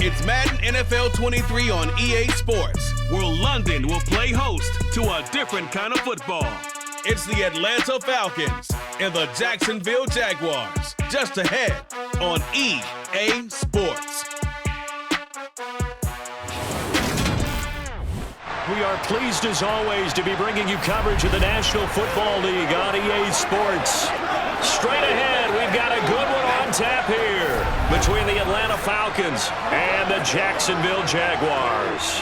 It's Madden NFL 23 on EA Sports, where London will play host to a different kind of football. It's the Atlanta Falcons and the Jacksonville Jaguars, just ahead on EA Sports. We are pleased as always to be bringing you coverage of the National Football League on EA Sports. Straight ahead, we've got a good one on tap here between the Atlanta Falcons and the Jacksonville Jaguars.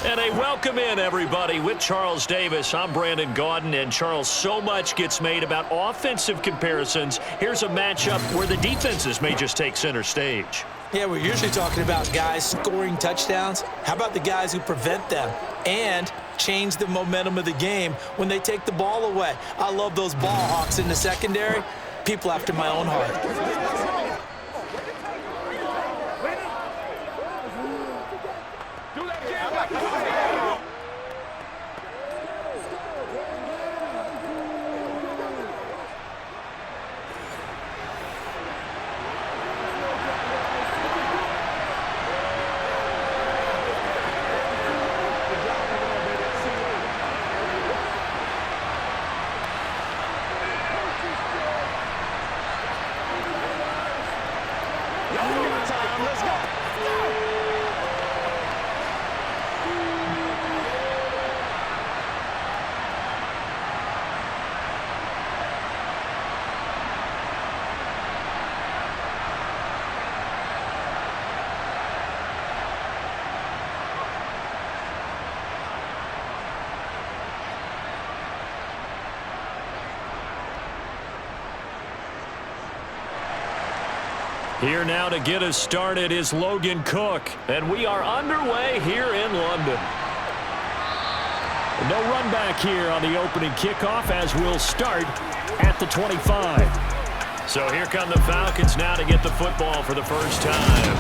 And a welcome in, everybody, with Charles Davis. I'm Brandon Gaudin, and Charles, so much gets made about offensive comparisons. Here's a matchup where the defenses may just take center stage. Yeah, we're usually talking about guys scoring touchdowns. How about the guys who prevent them and change the momentum of the game when they take the ball away? I love those ball hawks in the secondary. People after my own heart. Here now to get us started is Logan Cook, and we are underway here in London. No run back here on the opening kickoff as we'll start at the 25. So here come the Falcons now to get the football for the first time.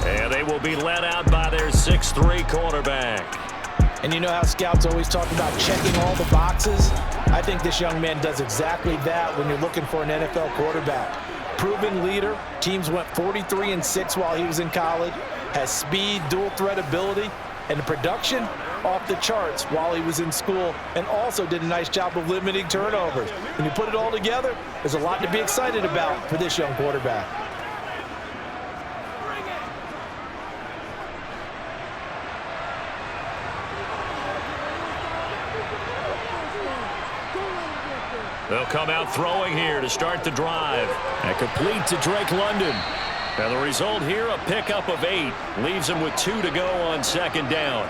And they will be led out by their 6'3" quarterback. And you know how scouts always talk about checking all the boxes? I think this young man does exactly that when you're looking for an NFL quarterback. Proven leader. Teams went 43-6 while he was in college. Has speed, dual threat ability, and the production off the charts while he was in school, and also did a nice job of limiting turnovers. When you put it all together, there's a lot to be excited about for this young quarterback. They'll come out throwing here to start the drive. And complete to Drake London. And the result here, a pickup of 8. Leaves him with 2 to go on second down.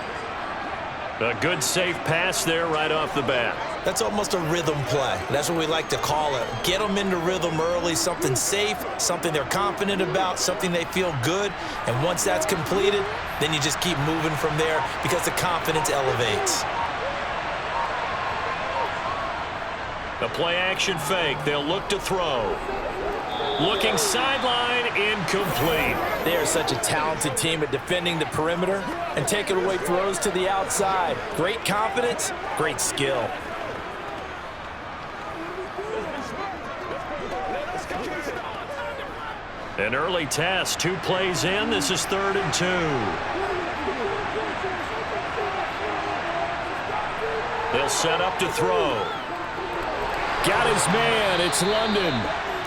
A good, safe pass there right off the bat. That's almost a rhythm play. That's what we like to call it. Get them into rhythm early, something safe, something they're confident about, something they feel good. And once that's completed, then you just keep moving from there because the confidence elevates. The play-action fake. They'll look to throw. Looking sideline, incomplete. They are such a talented team at defending the perimeter and taking away throws to the outside. Great confidence, great skill. An early test. 2 plays in. This is 3rd and 2. They'll set up to throw. Got his man. It's London.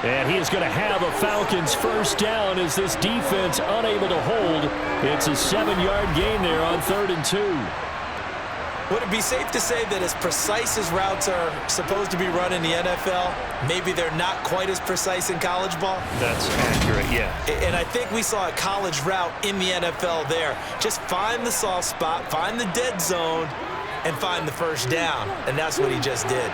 And he is going to have a Falcons first down as this defense unable to hold. It's a 7-yard gain there on 3rd and 2. Would it be safe to say that as precise as routes are supposed to be run in the NFL, maybe they're not quite as precise in college ball? That's accurate, yeah. And I think we saw a college route in the NFL there. Just find the soft spot, find the dead zone, and find the first down. And that's what he just did.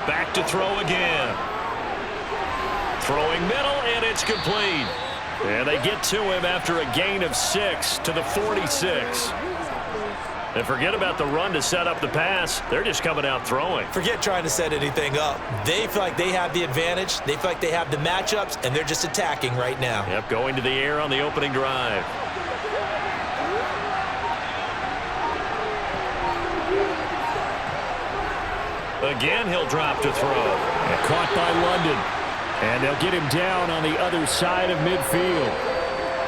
Back to throw again. Throwing middle, and it's complete. And they get to him after a gain of 6 to the 46. And forget about the run to set up the pass. They're just coming out throwing. Forget trying to set anything up. They feel like they have the advantage. They feel like they have the matchups, and they're just attacking right now. Yep, going to the air on the opening drive. Again, he'll drop to throw. And caught by London. And they'll get him down on the other side of midfield.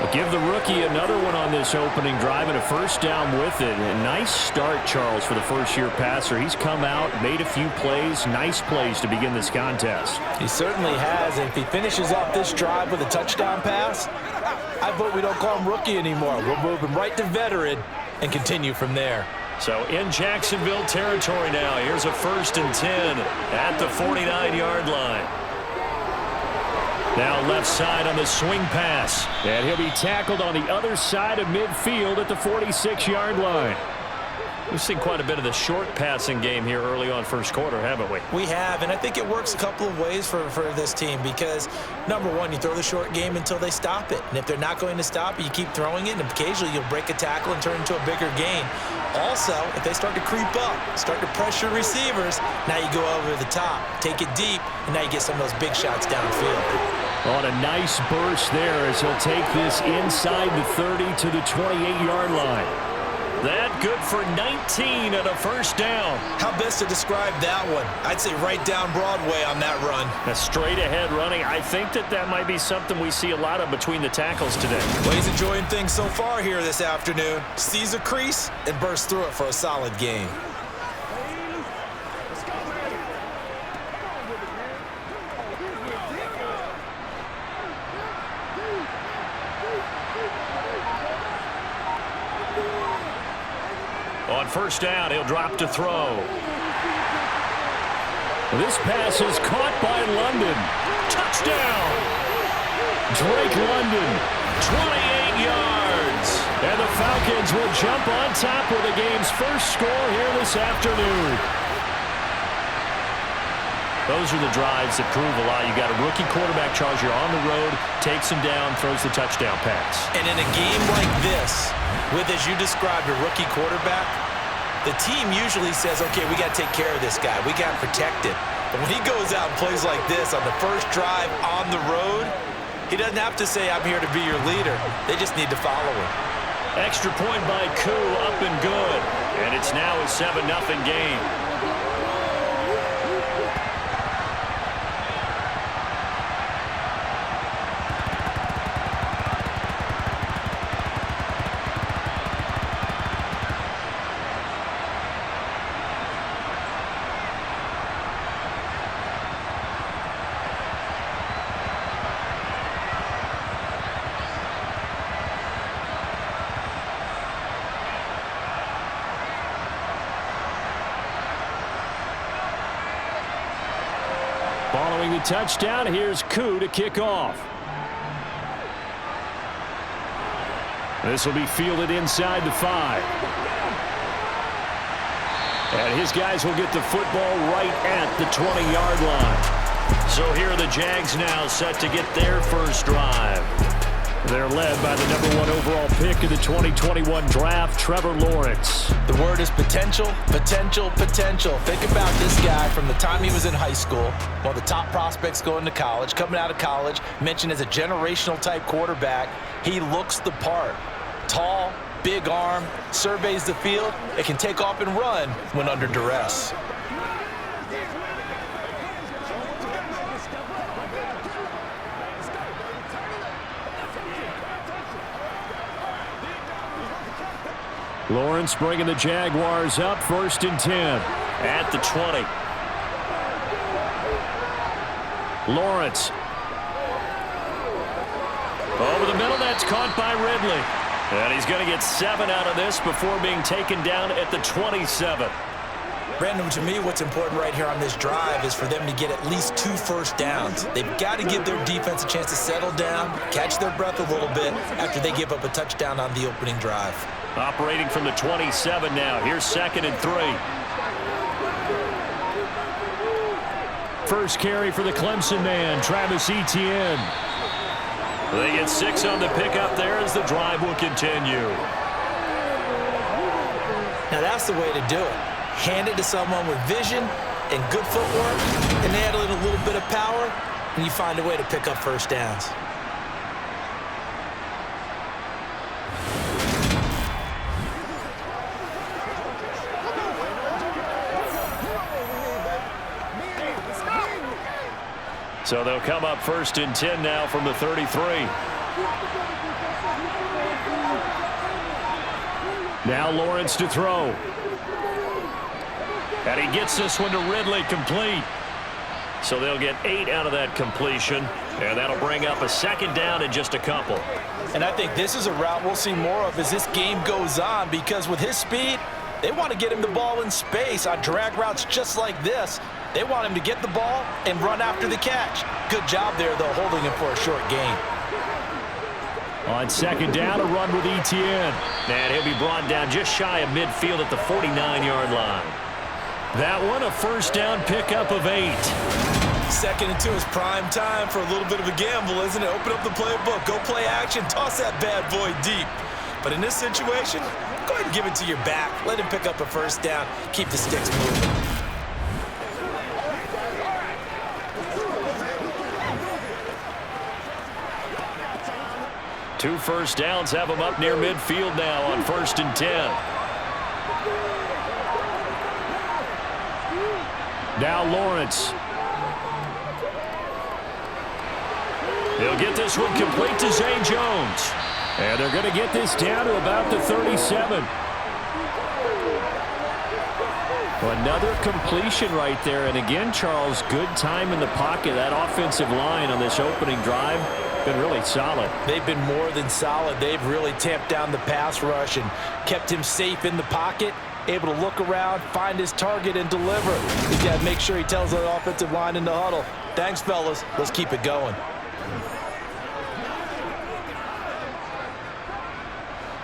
They'll give the rookie another one on this opening drive and a first down with it. A nice start, Charles, for the first-year passer. He's come out, made a few plays, nice plays to begin this contest. He certainly has. And if he finishes off this drive with a touchdown pass, I vote we don't call him rookie anymore. We'll move him right to veteran and continue from there. So in Jacksonville territory now, here's a 1st and 10 at the 49-yard line. Now left side on the swing pass. And he'll be tackled on the other side of midfield at the 46-yard line. We've seen quite a bit of the short passing game here early on first quarter, haven't we? We have, and I think it works a couple of ways for this team because, number one, you throw the short game until they stop it. And if they're not going to stop it, you keep throwing it, and occasionally you'll break a tackle and turn it into a bigger gain. Also, if they start to creep up, start to pressure receivers, now you go over the top, take it deep, and now you get some of those big shots downfield. On a nice burst there as he'll take this inside the 30 to the 28-yard line. That good for 19 and a first down. How best to describe that one? I'd say right down Broadway on that run. A straight ahead running. I think that might be something we see a lot of between the tackles today. Well, he's enjoying things so far here this afternoon. Sees a crease and bursts through it for a solid gain. On first down, he'll drop to throw. This pass is caught by London. Touchdown! Drake London, 28 yards. And the Falcons will jump on top with the game's first score here this afternoon. Those are the drives that prove a lot. You got a rookie quarterback, Charles. You're on the road, takes him down, throws the touchdown pass. And in a game like this, with, as you described, a rookie quarterback, the team usually says, okay, we got to take care of this guy. We got to protect him. But when he goes out and plays like this on the first drive on the road, he doesn't have to say, I'm here to be your leader. They just need to follow him. Extra point by Koo, up and good. And it's now a 7-0 game. Following the touchdown, here's Koo to kick off. This will be fielded inside the 5. And his guys will get the football right at the 20-yard line. So here are the Jags now set to get their first drive. They're led by the #1 overall pick in the 2021 draft, Trevor Lawrence. The word is potential, potential, potential. Think about this guy from the time he was in high school, one of the top prospects going to college, coming out of college, mentioned as a generational type quarterback. He looks the part. Tall, big arm, surveys the field. It can take off and run when under duress. Lawrence bringing the Jaguars up, 1st and 10 at the 20. Lawrence. Over the middle, that's caught by Ridley. And he's going to get 7 out of this before being taken down at the 27. Brandon, to me, what's important right here on this drive is for them to get at least 2 first downs. They've got to give their defense a chance to settle down, catch their breath a little bit after they give up a touchdown on the opening drive. Operating from the 27 now. Here's 2nd and 3. First carry for the Clemson man, Travis Etienne. They get 6 on the pickup there as the drive will continue. Now that's the way to do it. Hand it to someone with vision and good footwork, and add in a little bit of power, and you find a way to pick up first downs. So they'll come up 1st and 10 now from the 33. Now Lawrence to throw. And he gets this one to Ridley, complete. So they'll get 8 out of that completion. And that'll bring up a 2nd down in just a couple. And I think this is a route we'll see more of as this game goes on, because with his speed, they want to get him the ball in space on drag routes just like this. They want him to get the ball and run after the catch. Good job there, though, holding him for a short gain. On 2nd down, a run with Etienne. And he'll be brought down just shy of midfield at the 49-yard line. That one, a 1st down pickup of 8. 2nd and 2 is prime time for a little bit of a gamble, isn't it? Open up the playbook, go play action, toss that bad boy deep. But in this situation, go ahead and give it to your back. Let him pick up a 1st down, keep the sticks moving. Two 1st downs have him up near midfield now on 1st and 10. Now Lawrence. He'll get this one complete to Zay Jones. And they're going to get this down to about the 37. Another completion right there. And again, Charles, good time in the pocket. That offensive line on this opening drive been really solid. They've been more than solid. They've really tamped down the pass rush and kept him safe in the pocket, able to look around, find his target, and deliver. He's got to make sure he tells the offensive line in the huddle, thanks, fellas. Let's keep it going.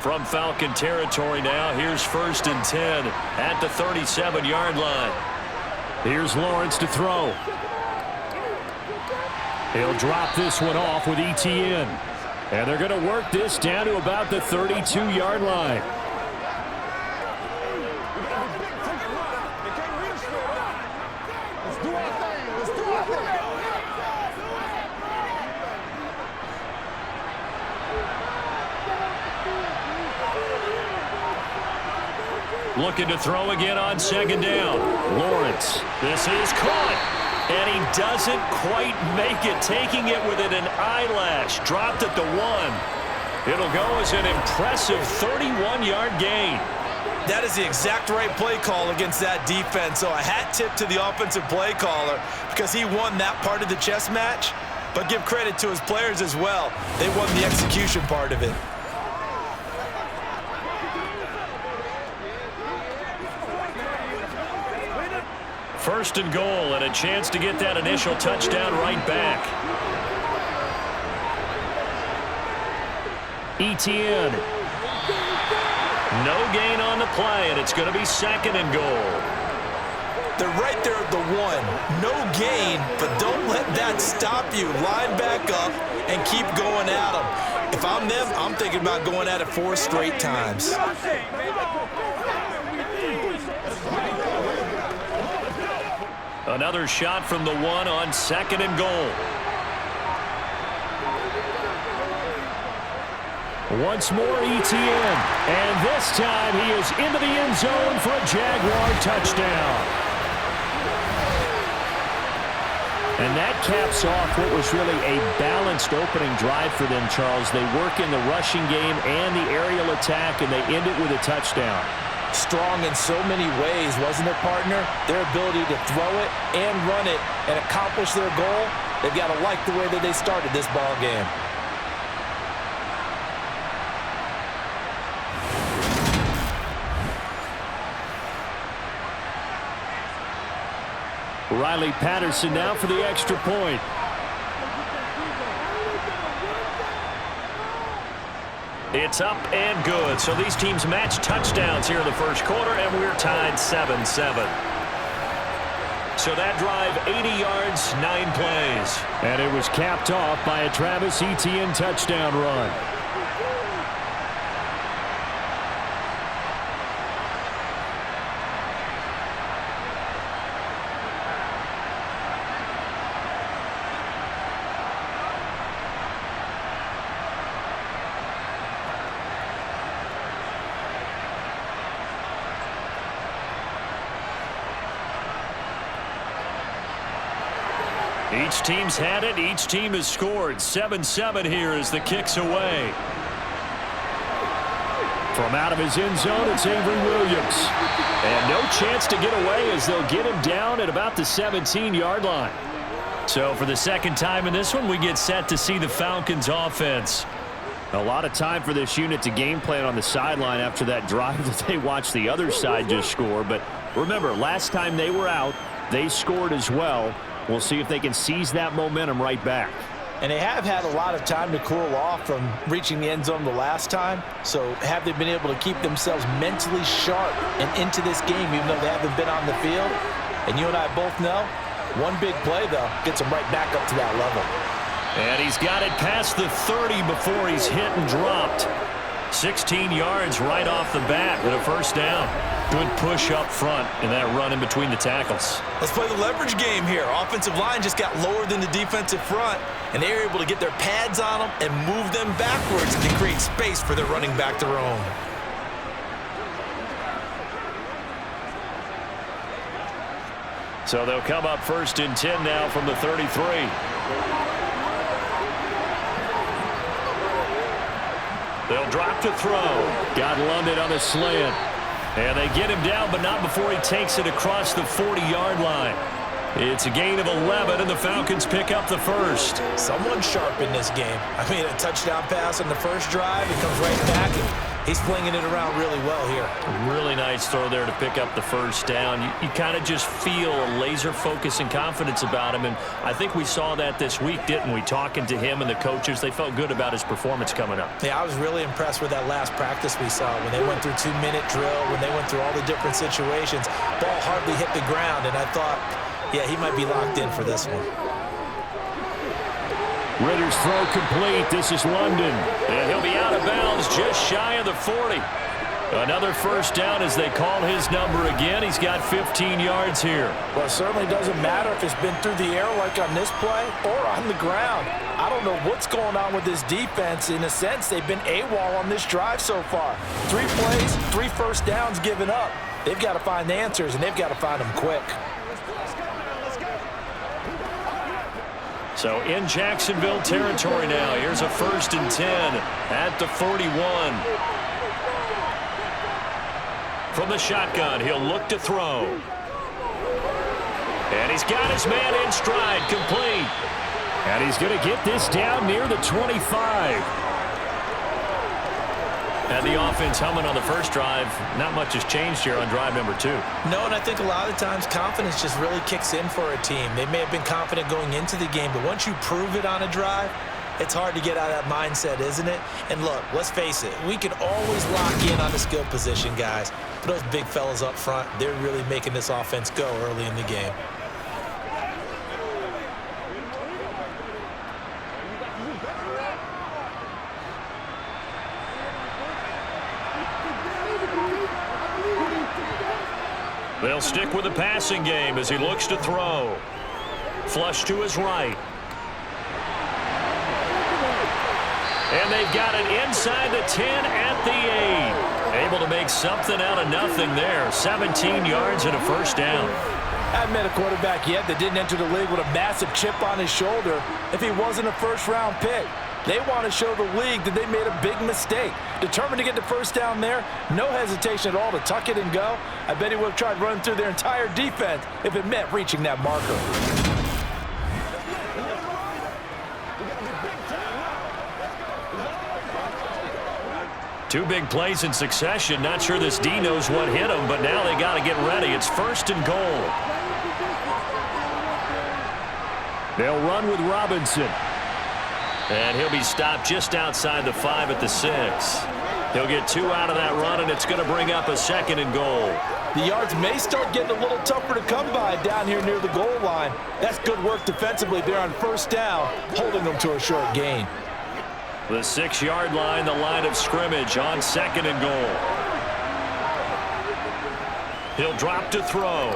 From Falcon territory now, here's 1st and 10 at the 37-yard line. Here's Lawrence to throw. He'll drop this one off with Etienne. And they're going to work this down to about the 32-yard line. Looking to throw again on 2nd down. Lawrence. This is caught. And he doesn't quite make it, taking it within an eyelash. Dropped at the 1. It'll go as an impressive 31-yard gain. That is the exact right play call against that defense. So a hat tip to the offensive play caller, because he won that part of the chess match. But give credit to his players as well. They won the execution part of it. First and goal, and a chance to get that initial touchdown right back. Etienne. No gain on the play, and it's going to be 2nd and goal. They're right there at the 1. No gain, but don't let that stop you. Line back up and keep going at them. If I'm them, I'm thinking about going at it 4 straight times. Another shot from the 1 on 2nd and goal. Once more Etienne. And this time he is into the end zone for a Jaguar touchdown. And that caps off what was really a balanced opening drive for them, Charles. They work in the rushing game and the aerial attack, and they end it with a touchdown. Strong in so many ways, wasn't it, partner? Their ability to throw it and run it and accomplish their goal, they've got to like the way that they started this ball game. Riley Patterson now for the extra point. It's up and good. So these teams match touchdowns here in the first quarter, and we're tied 7-7. So that drive, 80 yards, 9 plays. And it was capped off by a Travis Etienne touchdown run. Each team's had it. Each team has scored. 7-7 here as the kick's away. From out of his end zone, it's Avery Williams. And no chance to get away as they'll get him down at about the 17-yard line. So for the second time in this one, we get set to see the Falcons offense. A lot of time for this unit to game plan on the sideline after that drive that they watched the other side just score. But remember, last time they were out, they scored as well. We'll see if they can seize that momentum right back. And they have had a lot of time to cool off from reaching the end zone the last time. So have they been able to keep themselves mentally sharp and into this game even though they haven't been on the field? And you and I both know, one big play, though, gets them right back up to that level. And he's got it past the 30 before he's hit and dropped. 16 yards right off the bat with a first down. Good push up front in that run in between the tackles. Let's play the leverage game here. Offensive line just got lower than the defensive front, and they were able to get their pads on them and move them backwards to create space for their running back to roam. So they'll come up 1st and 10 now from the 33. They'll drop to throw. Got London on the slant. And they get him down, but not before he takes it across the 40-yard line. It's a gain of 11, and the Falcons pick up the first. Someone sharp in this game. I mean, a touchdown pass on the first drive. He comes right back, and he's flinging it around really well here. Really nice throw there to pick up the first down. You kind of just feel a laser focus and confidence about him, and I think we saw that this week, didn't we? Talking to him and the coaches, they felt good about his performance coming up. Yeah, I was really impressed with that last practice we saw when they went through 2-minute drill, when they went through all the different situations. Ball hardly hit the ground, and I thought, yeah, he might be locked in for this one. Ritter's throw complete. This is London. And he'll be out of bounds just shy of the 40. Another first down as they call his number again. He's got 15 yards here. Well, it certainly doesn't matter if it's been through the air like on this play or on the ground. I don't know what's going on with this defense. In a sense, they've been AWOL on this drive so far. 3 plays, 3 first downs given up. They've got to find the answers, and they've got to find them quick. So in Jacksonville territory now. Here's a 1st and 10 at the 41. From the shotgun, he'll look to throw. And he's got his man in stride, complete. And he's going to get this down near the 25. And the offense humming on the first drive. Not much has changed here on drive number 2. No, and I think a lot of times confidence just really kicks in for a team. They may have been confident going into the game, but once you prove it on a drive, it's hard to get out of that mindset, isn't it? And look, let's face it, we can always lock in on the skill position, guys. But those big fellas up front, they're really making this offense go early in the game. They'll stick with the passing game as he looks to throw. Flush to his right. And they've got it inside the 10 at the 8. Able to make something out of nothing there. 17 yards and a first down. I haven't met a quarterback yet that didn't enter the league with a massive chip on his shoulder if he wasn't a first-round pick. They want to show the league that they made a big mistake. Determined to get the first down there, no hesitation at all to tuck it and go. I bet he would have tried running through their entire defense if it meant reaching that marker. Two big plays in succession. Not sure this D knows what hit him, but now they got to get ready. It's 1st and goal. They'll run with Robinson. And he'll be stopped just outside the 5 at the 6. He'll get 2 out of that run, and it's going to bring up a 2nd and goal. The yards may start getting a little tougher to come by down here near the goal line. That's good work defensively there on first down, holding them to a short gain. The 6-yard line, the line of scrimmage on 2nd and goal. He'll drop to throw.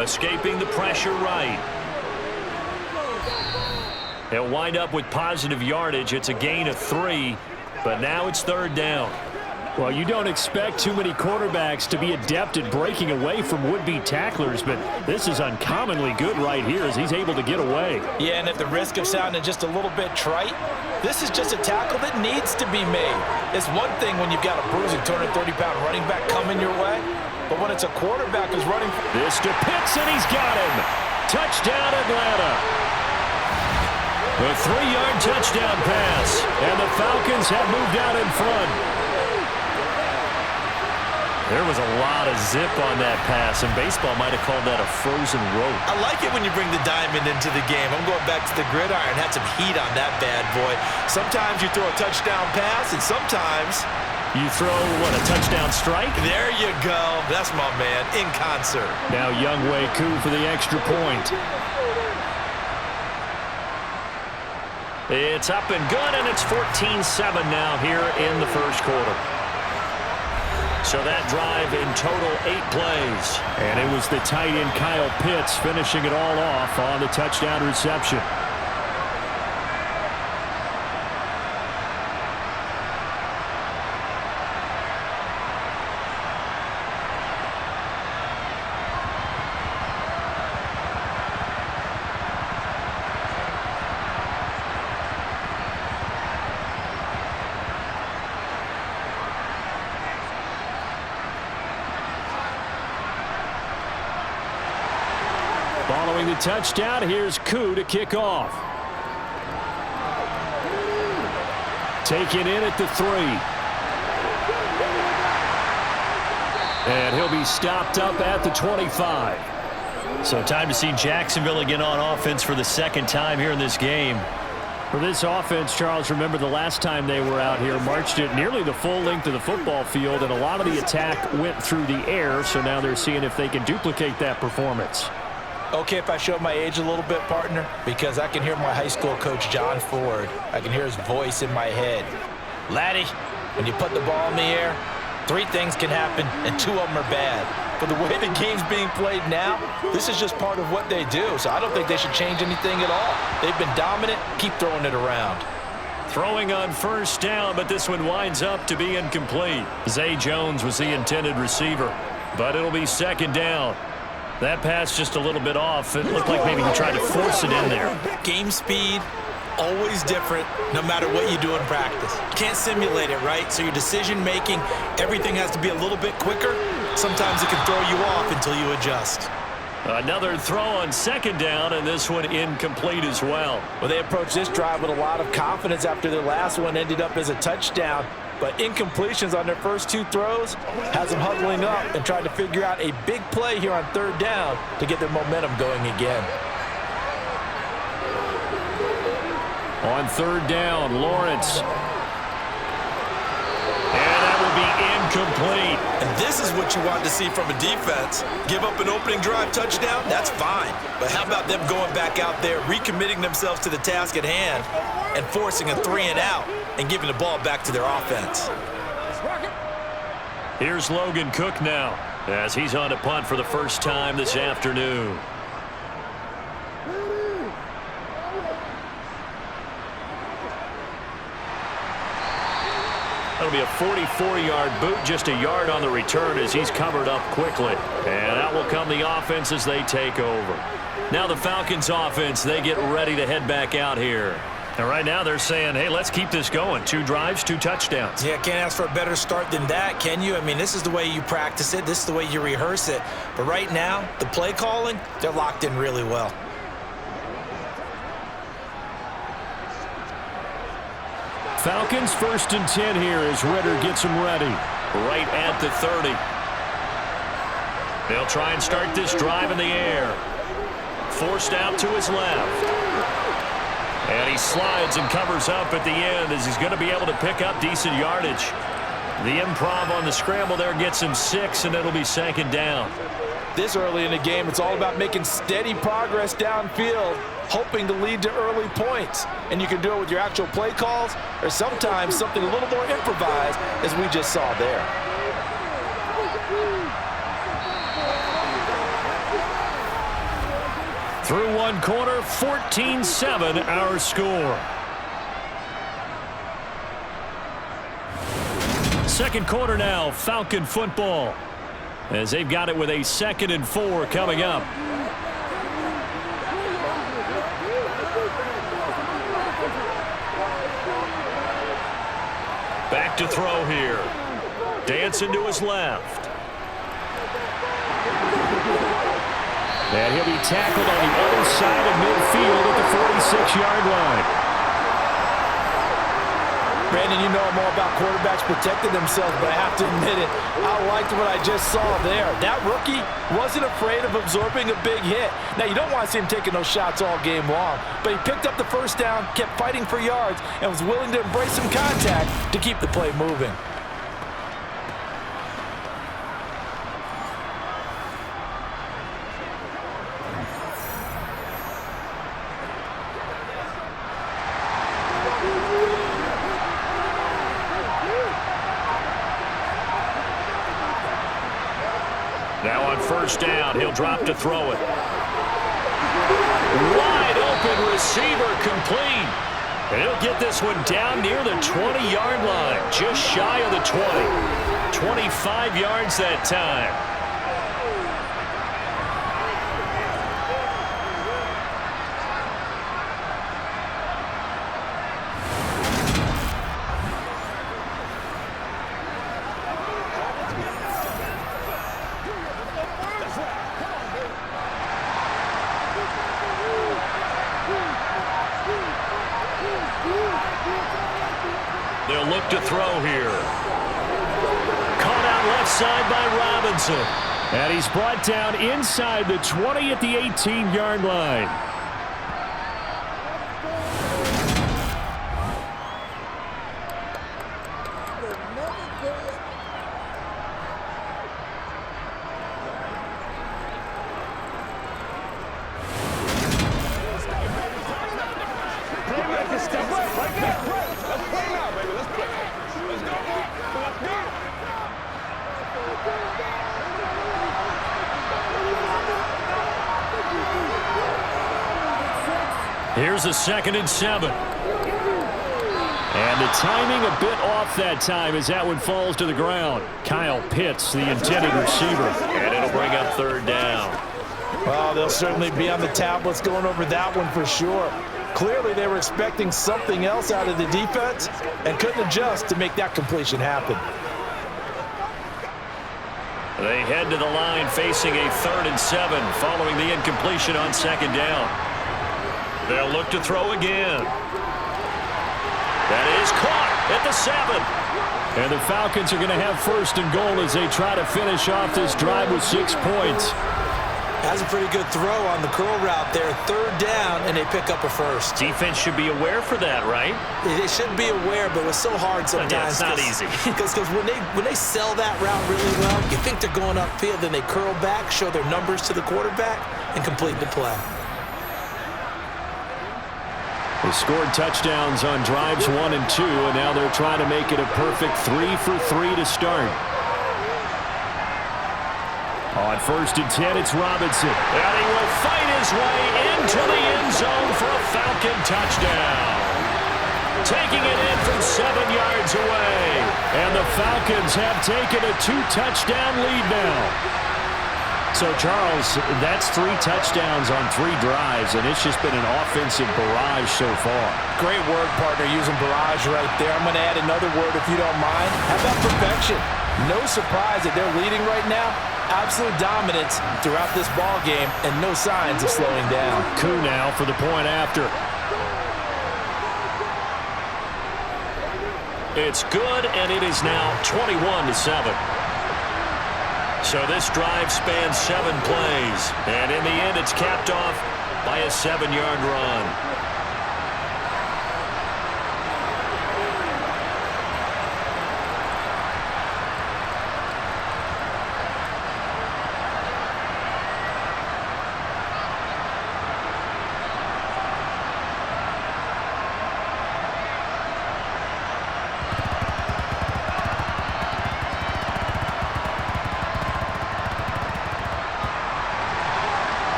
Escaping the pressure right. He'll wind up with positive yardage. It's a gain of 3, but now it's 3rd down. Well, you don't expect too many quarterbacks to be adept at breaking away from would-be tacklers, but this is uncommonly good right here as he's able to get away. Yeah, and at the risk of sounding just a little bit trite, this is just a tackle that needs to be made. It's one thing when you've got a bruising 230-pound running back coming your way, but when it's a quarterback who's running... This to Pitts, and he's got him. Touchdown, Atlanta. A 3-yard touchdown pass, and the Falcons have moved out in front. There was a lot of zip on that pass, and baseball might have called that a frozen rope. I like it when you bring the diamond into the game. I'm going back to the gridiron. Had some heat on that bad boy. Sometimes you throw a touchdown pass, and sometimes... You throw, what, a touchdown strike? There you go. That's my man, in concert. Now Younghoe Koo for the extra point. It's up and good, and it's 14-7 now here in the first quarter. So that drive in total 8 plays. And it was the tight end Kyle Pitts finishing it all off on the touchdown reception. Following the touchdown, here's Koo to kick off. Taken in at the 3. And he'll be stopped up at the 25. So time to see Jacksonville again on offense for the second time here in this game. For this offense, Charles, remember the last time they were out here, marched it nearly the full length of the football field, and a lot of the attack went through the air, so now they're seeing if they can duplicate that performance. Okay, if I show my age a little bit, partner, because I can hear my high school coach, John Ford. I can hear his voice in my head. Laddie, when you put the ball in the air, 3 things can happen, and 2 of them are bad. But the way the game's being played now, this is just part of what they do, so I don't think they should change anything at all. They've been dominant. Keep throwing it around. Throwing on first down, but this one winds up to be incomplete. Zay Jones was the intended receiver, but it'll be second down. That pass just a little bit off. It looked like maybe he tried to force it in there. Game speed, always different, no matter what you do in practice. Can't simulate it, right? So your decision-making, everything has to be a little bit quicker. Sometimes it can throw you off until you adjust. Another throw on second down, and this one incomplete as well. Well, they approached this drive with a lot of confidence after their last one ended up as a touchdown. But incompletions on their first 2 throws has them huddling up and trying to figure out a big play here on third down to get their momentum going again. On third down, Lawrence. And that will be incomplete. And this is what you want to see from a defense. Give up an opening drive touchdown, that's fine. But how about them going back out there, recommitting themselves to the task at hand, and forcing a 3-and-out and giving the ball back to their offense. Here's Logan Cook now as he's on a punt for the first time this afternoon. That'll be a 44-yard boot, just a yard on the return as he's covered up quickly. And out will come the offense as they take over. Now the Falcons offense, they get ready to head back out here. And right now they're saying, hey, let's keep this going. 2 drives, 2 touchdowns. Yeah, can't ask for a better start than that, can you? I mean, this is the way you practice it. This is the way you rehearse it. But right now, the play calling, they're locked in really well. Falcons 1st and 10 here as Ritter gets them ready. Right at the 30. They'll try and start this drive in the air. Forced out to his left. And he slides and covers up at the end as he's going to be able to pick up decent yardage. The improv on the scramble there gets him 6, and it'll be second down. This early in the game, it's all about making steady progress downfield, hoping to lead to early points. And you can do it with your actual play calls or sometimes something a little more improvised, as we just saw there. Through one quarter, 14-7 our score. Second quarter now, Falcon football, as they've got it with a 2nd and 4 coming up. Back to throw here. Dancing to his left. And he'll be tackled on the other side of midfield at the 46-yard line. Brandon, you know I'm all about quarterbacks protecting themselves, but I have to admit it, I liked what I just saw there. That rookie wasn't afraid of absorbing a big hit. Now, you don't want to see him taking those shots all game long, but he picked up the first down, kept fighting for yards, and was willing to embrace some contact to keep the play moving. Now on first down, he'll drop to throw it. Wide open receiver complete. And he'll get this one down near the 20-yard line, just shy of the 20. 25 yards that time. They'll look to throw here. Caught out left side by Robinson. And he's brought down inside the 20 at the 18-yard line. Here's a 2nd and 7. And the timing a bit off that time as that one falls to the ground. Kyle Pitts, the intended receiver. And it'll bring up 3rd down. Well, they'll certainly be on the tablets going over that one for sure. Clearly, they were expecting something else out of the defense and couldn't adjust to make that completion happen. They head to the line facing a 3rd and 7 following the incompletion on 2nd down. They'll look to throw again. That is caught at the 7. And the Falcons are going to have 1st and goal as they try to finish off this drive with 6 points. That's a pretty good throw on the curl route there. 3rd down, and they pick up a 1st. Defense should be aware for that, right? They should be aware, but it's so hard sometimes. Yeah, it's not easy. Because when they sell that route really well, you think they're going upfield, then they curl back, show their numbers to the quarterback, and complete the play. They scored touchdowns on drives 1 and 2, and now they're trying to make it a perfect 3 for 3 to start. On 1st and 10, it's Robinson. And he will fight his way into the end zone for a Falcon touchdown. Taking it in from 7 yards away. And the Falcons have taken a 2-touchdown lead now. So, Charles, that's 3 touchdowns on 3 drives, and it's just been an offensive barrage so far. Great word, partner, using barrage right there. I'm going to add another word if you don't mind. How about perfection? No surprise that they're leading right now. Absolute dominance throughout this ball game, and no signs of slowing down. Koo now for the point after. It's good, and it is now 21-7. So this drive spans 7 plays, and in the end it's capped off by a 7-yard run.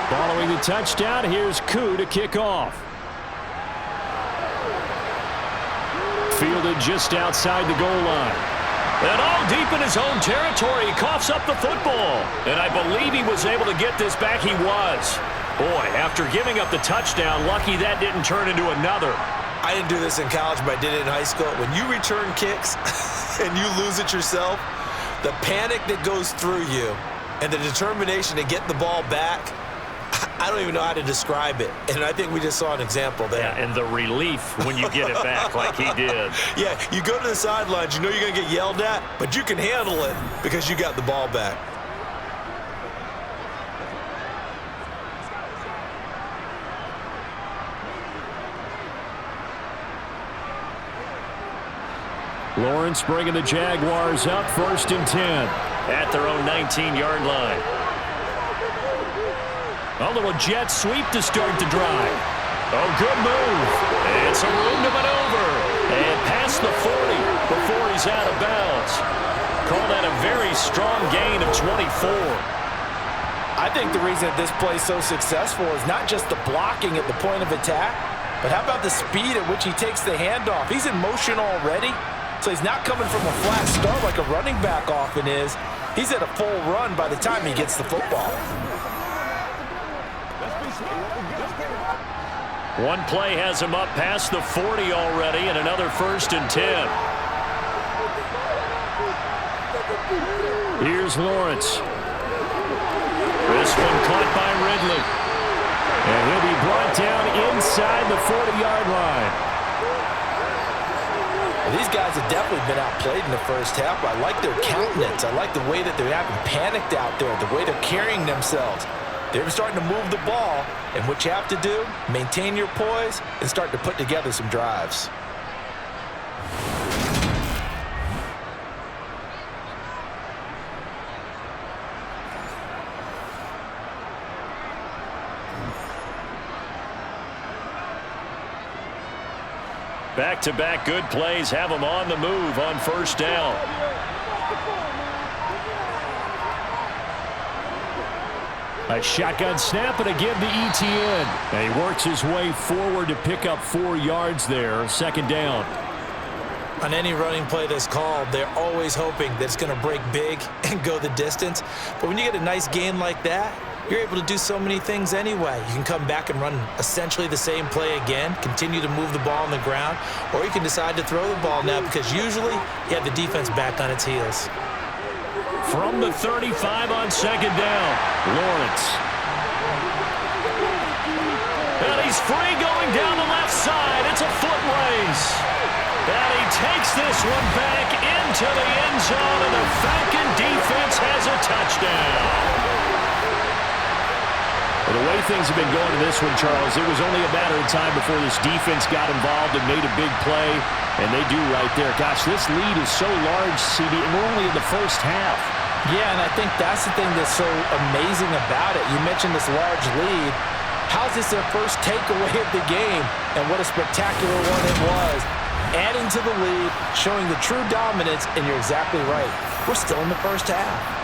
Following the touchdown, here's Koo to kick off. Fielded just outside the goal line. And all deep in his own territory, he coughs up the football. And I believe he was able to get this back. He was. Boy, after giving up the touchdown, lucky that didn't turn into another. I didn't do this in college, but I did it in high school. When you return kicks and you lose it yourself, the panic that goes through you and the determination to get the ball back, I don't even know how to describe it. And I think we just saw an example there. Yeah, and the relief when you get it back like he did. Yeah, you go to the sidelines, you know you're going to get yelled at, but you can handle it because you got the ball back. Lawrence bringing the Jaguars up 1st and 10 at their own 19-yard line. A little jet sweep to start the drive. Oh, good move. It's a room to maneuver. And past the 40 before he's out of bounds. Call that a very strong gain of 24. I think the reason that this play is so successful is not just the blocking at the point of attack, but how about the speed at which he takes the handoff? He's in motion already. So he's not coming from a flat start like a running back often is. He's at a full run by the time he gets the football. One play has him up past the 40 already, and another 1st and 10. Here's Lawrence. This one caught by Ridley. And he'll be brought down inside the 40-yard line. These guys have definitely been outplayed in the first half. I like their countenance. I like the way that they're having panicked out there, the way they're carrying themselves. They're starting to move the ball, and what you have to do, maintain your poise and start to put together some drives. Back-to-back good plays have them on the move on 1st down. A shotgun snap and again to ETN. And he works his way forward to pick up 4 yards there. 2nd down. On any running play that's called, they're always hoping that it's going to break big and go the distance. But when you get a nice gain like that, you're able to do so many things anyway. You can come back and run essentially the same play again, continue to move the ball on the ground, or you can decide to throw the ball now because usually you have the defense back on its heels. From the 35 on 2nd down, Lawrence. And he's free going down the left side. It's a foot race. And he takes this one back into the end zone, and the Falcon defense has a touchdown. Well, the way things have been going in this one, Charles, it was only a matter of time before this defense got involved and made a big play, and they do right there. Gosh, this lead is so large, CB, and we're only in the first half. Yeah, and I think that's the thing that's so amazing about it. You mentioned this large lead. How's this their first takeaway of the game? And what a spectacular one it was. Adding to the lead, showing the true dominance, and you're exactly right. We're still in the first half.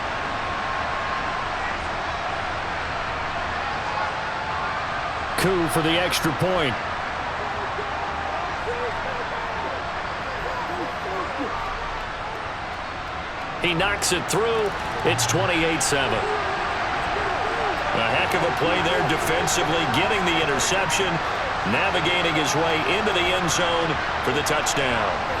Coup for the extra point. He knocks it through. It's 28-7. A heck of a play there defensively, getting the interception, navigating his way into the end zone for the touchdown.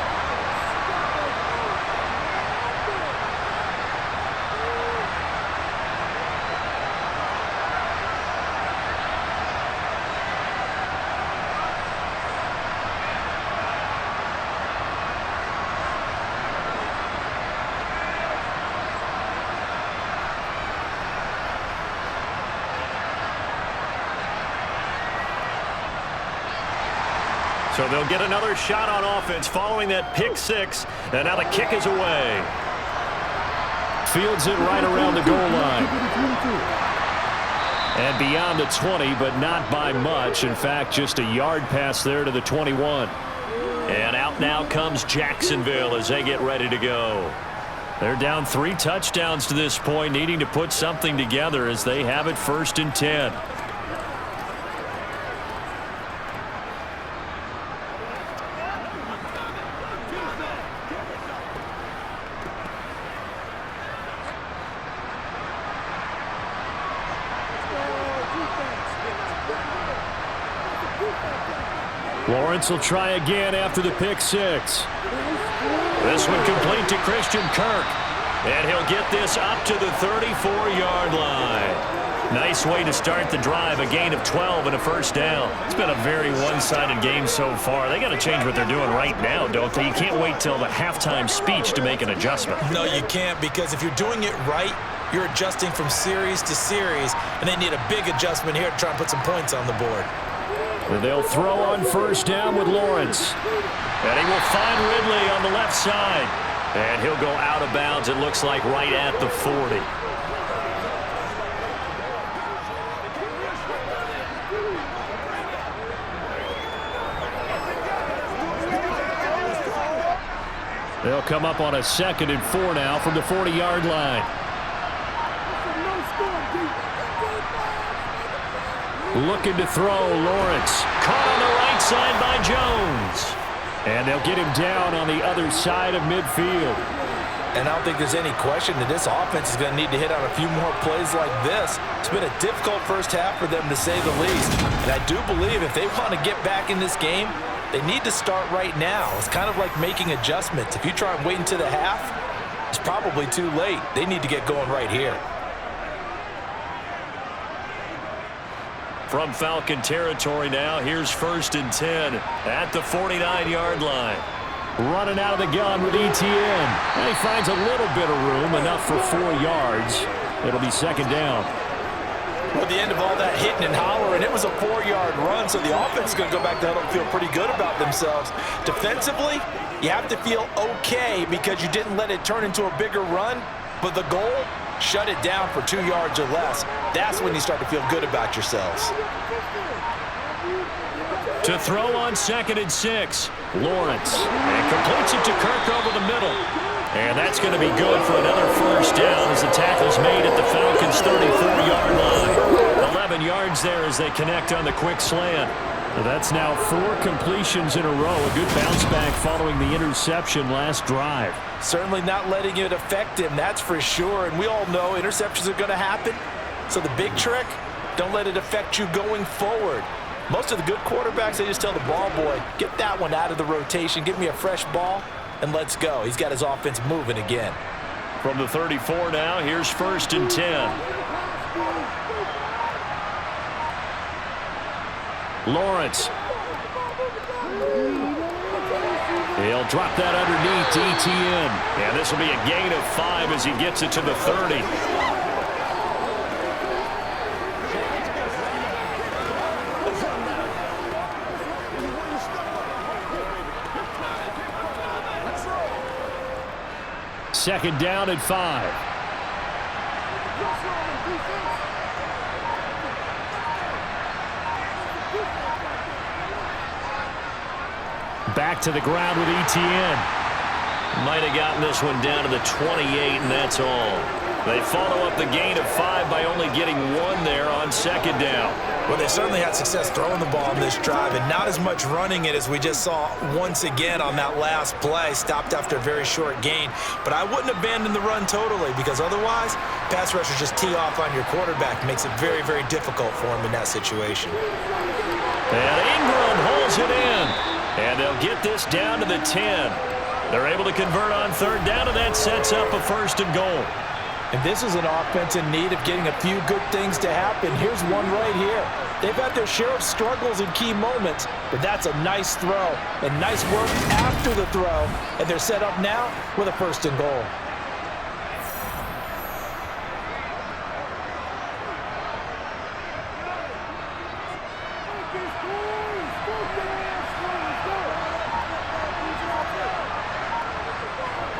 So they'll get another shot on offense following that pick six. And now the kick is away. Fields it right around the goal line. And beyond the 20, but not by much. In fact, just a yard pass there to the 21. And out now comes Jacksonville as they get ready to go. They're down 3 touchdowns to this point, needing to put something together as they have it 1st and 10. Lawrence will try again after the pick six. This one complete to Christian Kirk. And he'll get this up to the 34-yard line. Nice way to start the drive, a gain of 12 and a first down. It's been a very one-sided game so far. They got to change what they're doing right now, don't they? You can't wait till the halftime speech to make an adjustment. No, you can't, because if you're doing it right, you're adjusting from series to series, and they need a big adjustment here to try and put some points on the board. And they'll throw on first down with Lawrence. And he will find Ridley on the left side. And he'll go out of bounds, it looks like, right at the 40. They'll come up on a 2nd and 4 now from the 40-yard line. Looking to throw, Lawrence. Caught on the right side by Jones. And they'll get him down on the other side of midfield. And I don't think there's any question that this offense is going to need to hit on a few more plays like this. It's been a difficult first half for them, to say the least. And I do believe if they want to get back in this game, they need to start right now. It's kind of like making adjustments. If you try and wait until the half, it's probably too late. They need to get going right here. From Falcon territory now, here's 1st and 10 at the 49-yard line. Running out of the gun with Etienne. And he finds a little bit of room, enough for 4 yards. It'll be 2nd down. Well, at the end of all that hitting and hollering, it was a 4-yard run, so the offense is going to go back to huddle and feel pretty good about themselves. Defensively, you have to feel okay because you didn't let it turn into a bigger run, but the goal, shut it down for 2 yards or less. That's when you start to feel good about yourselves. To throw on 2nd and 6, Lawrence. And completes it to Kirk over the middle. And that's going to be good for another first down as the tackle's made at the Falcons' 34-yard line. 11 yards there as they connect on the quick slant. That's now 4 completions in a row. A good bounce back following the interception last drive. Certainly not letting it affect him, that's for sure. And we all know interceptions are going to happen. So the big trick, don't let it affect you going forward. Most of the good quarterbacks, they just tell the ball boy, get that one out of the rotation, give me a fresh ball, and let's go. He's got his offense moving again. From the 34 now, here's 1st and 10. Lawrence. He'll drop that underneath to Etienne. And this will be a gain of 5 as he gets it to the 30. Second down and 5. Back to the ground with Etienne. Might have gotten this one down to the 28, and that's all. They follow up the gain of 5 by only getting 1 there on 2nd down. Well, they certainly had success throwing the ball on this drive, and not as much running it as we just saw once again on that last play. Stopped after a very short gain. But I wouldn't abandon the run totally, because otherwise, pass rushers just tee off on your quarterback. Makes it very, very difficult for him in that situation. And Ingram holds it in. And they'll get this down to the 10. They're able to convert on 3rd down, and that sets up a 1st and goal. And this is an offense in need of getting a few good things to happen. Here's one right here. They've had their share of struggles in key moments, but that's a nice throw and nice work after the throw. And they're set up now with a 1st and goal.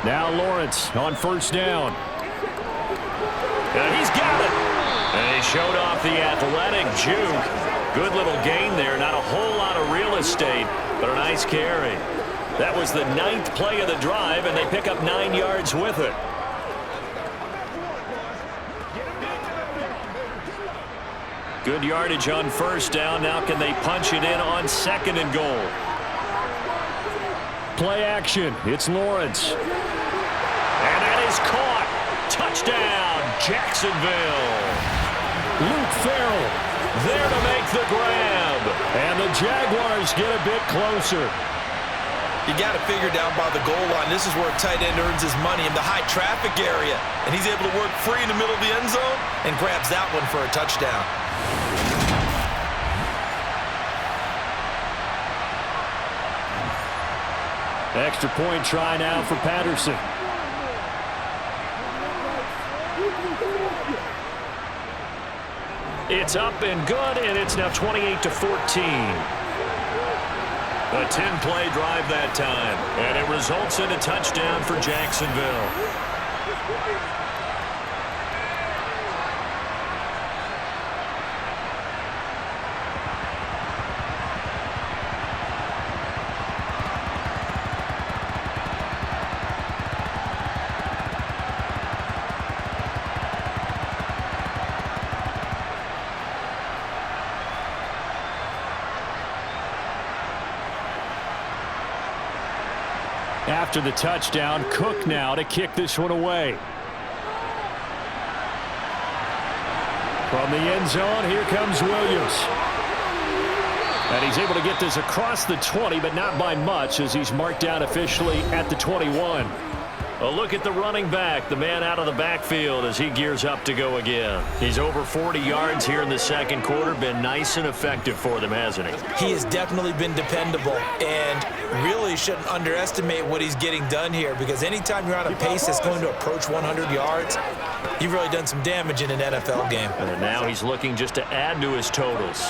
Now Lawrence on 1st down. And he's got it. And he showed off the athletic juke. Good little gain there. Not a whole lot of real estate, but a nice carry. That was the 9th play of the drive, and they pick up 9 yards with it. Good yardage on 1st down. Now can they punch it in on 2nd and goal? Play action. It's Lawrence. And that is caught. Touchdown, Jacksonville. Luke Farrell there to make the grab. And the Jaguars get a bit closer. You got to figure down by the goal line. This is where a tight end earns his money in the high traffic area. And he's able to work free in the middle of the end zone and grabs that one for a touchdown. Extra point try now for Patterson. It's up and good, and it's now 28-14. A 10-play drive that time, and it results in a touchdown for Jacksonville. After the touchdown, Cook now to kick this one away. From the end zone, here comes Williams. And he's able to get this across the 20, but not by much, as he's marked down officially at the 21. A look at the running back, the man out of the backfield as he gears up to go again. He's over 40 yards here in the second quarter. Been nice and effective for them, hasn't he? He has definitely been dependable, and really shouldn't underestimate what he's getting done here, because anytime you're on a pace that's going to approach 100 yards, you've really done some damage in an NFL game. And now he's looking just to add to his totals.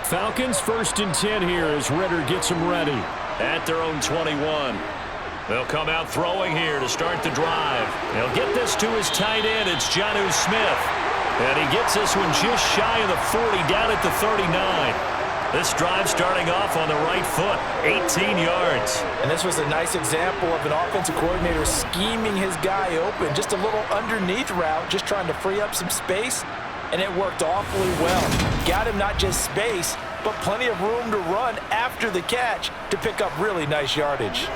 Falcons 1st and 10 here as Ritter gets them ready. At their own 21. They'll come out throwing here to start the drive. They'll get this to his tight end. It's Jonnu Smith. And he gets this one just shy of the 40, down at the 39. This drive starting off on the right foot, 18 yards. And this was a nice example of an offensive coordinator scheming his guy open. Just a little underneath route, just trying to free up some space, and it worked awfully well. Got him not just space, but plenty of room to run after the catch to pick up really nice yardage.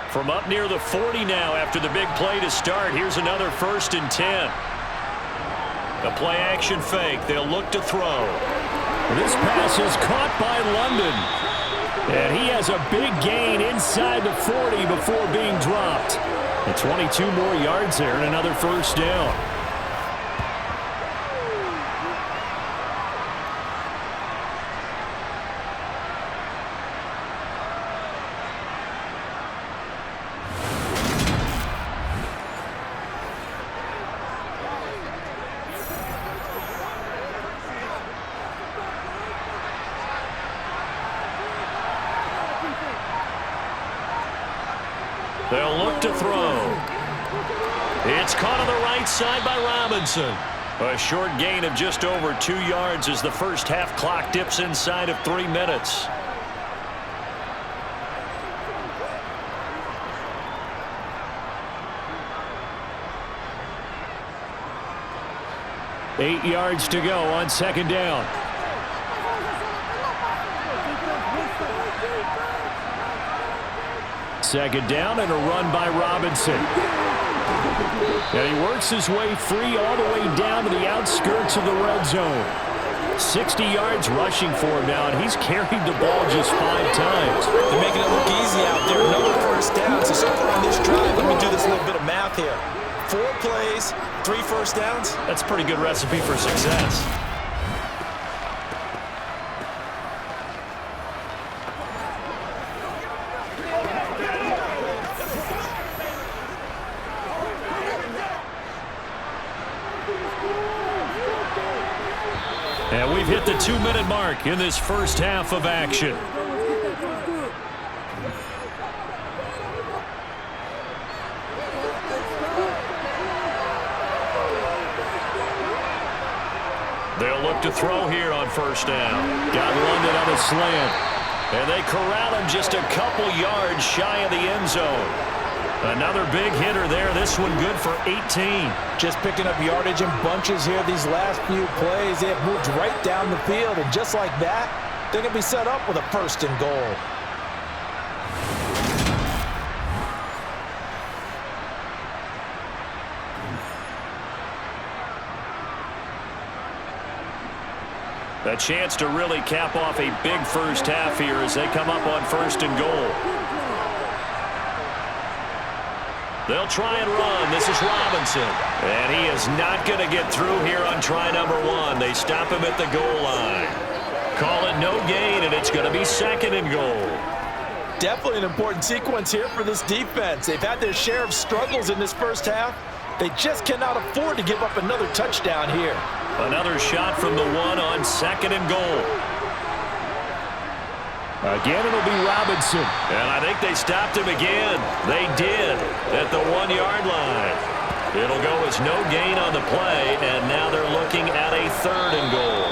From up near the 40 now after the big play to start. Here's another 1st and 10. The play action fake. They'll look to throw. This pass is caught by London. And he has a big gain inside the 40 before being dropped. And 22 more yards there and another 1st down. They'll look to throw. It's caught on the right side by Robinson. A short gain of just over 2 yards as the first half clock dips inside of 3 minutes. Eight yards to go on 2nd down. Second down and a run by Robinson. And he works his way free all the way down to the outskirts of the red zone. 60 yards rushing for him now, and he's carried the ball just 5 times. They're making it look easy out there. Another 1st down. So far on this drive, let me do this little bit of math here. 4 plays, 3 1st downs. That's a pretty good recipe for success. And we've hit the 2-minute mark in this first half of action. They'll look to throw here on 1st down. Got London on a slant. And they corral him just a couple yards shy of the end zone. Another big hitter there. This one good for 18. Just picking up yardage in bunches here these last few plays. They have moved right down the field, and just like that, they're going to be set up with a 1st and goal. A chance to really cap off a big first half here as they come up on 1st and goal. They'll try and run. This is Robinson. And he is not going to get through here on try number 1. They stop him at the goal line. Call it no gain, and it's going to be 2nd and goal. Definitely an important sequence here for this defense. They've had their share of struggles in this first half. They just cannot afford to give up another touchdown here. Another shot from the 1 on 2nd and goal. Again, it'll be Robinson. And I think they stopped him again. They did at the 1-yard line. It'll go as no gain on the play, and now they're looking at a 3rd and goal.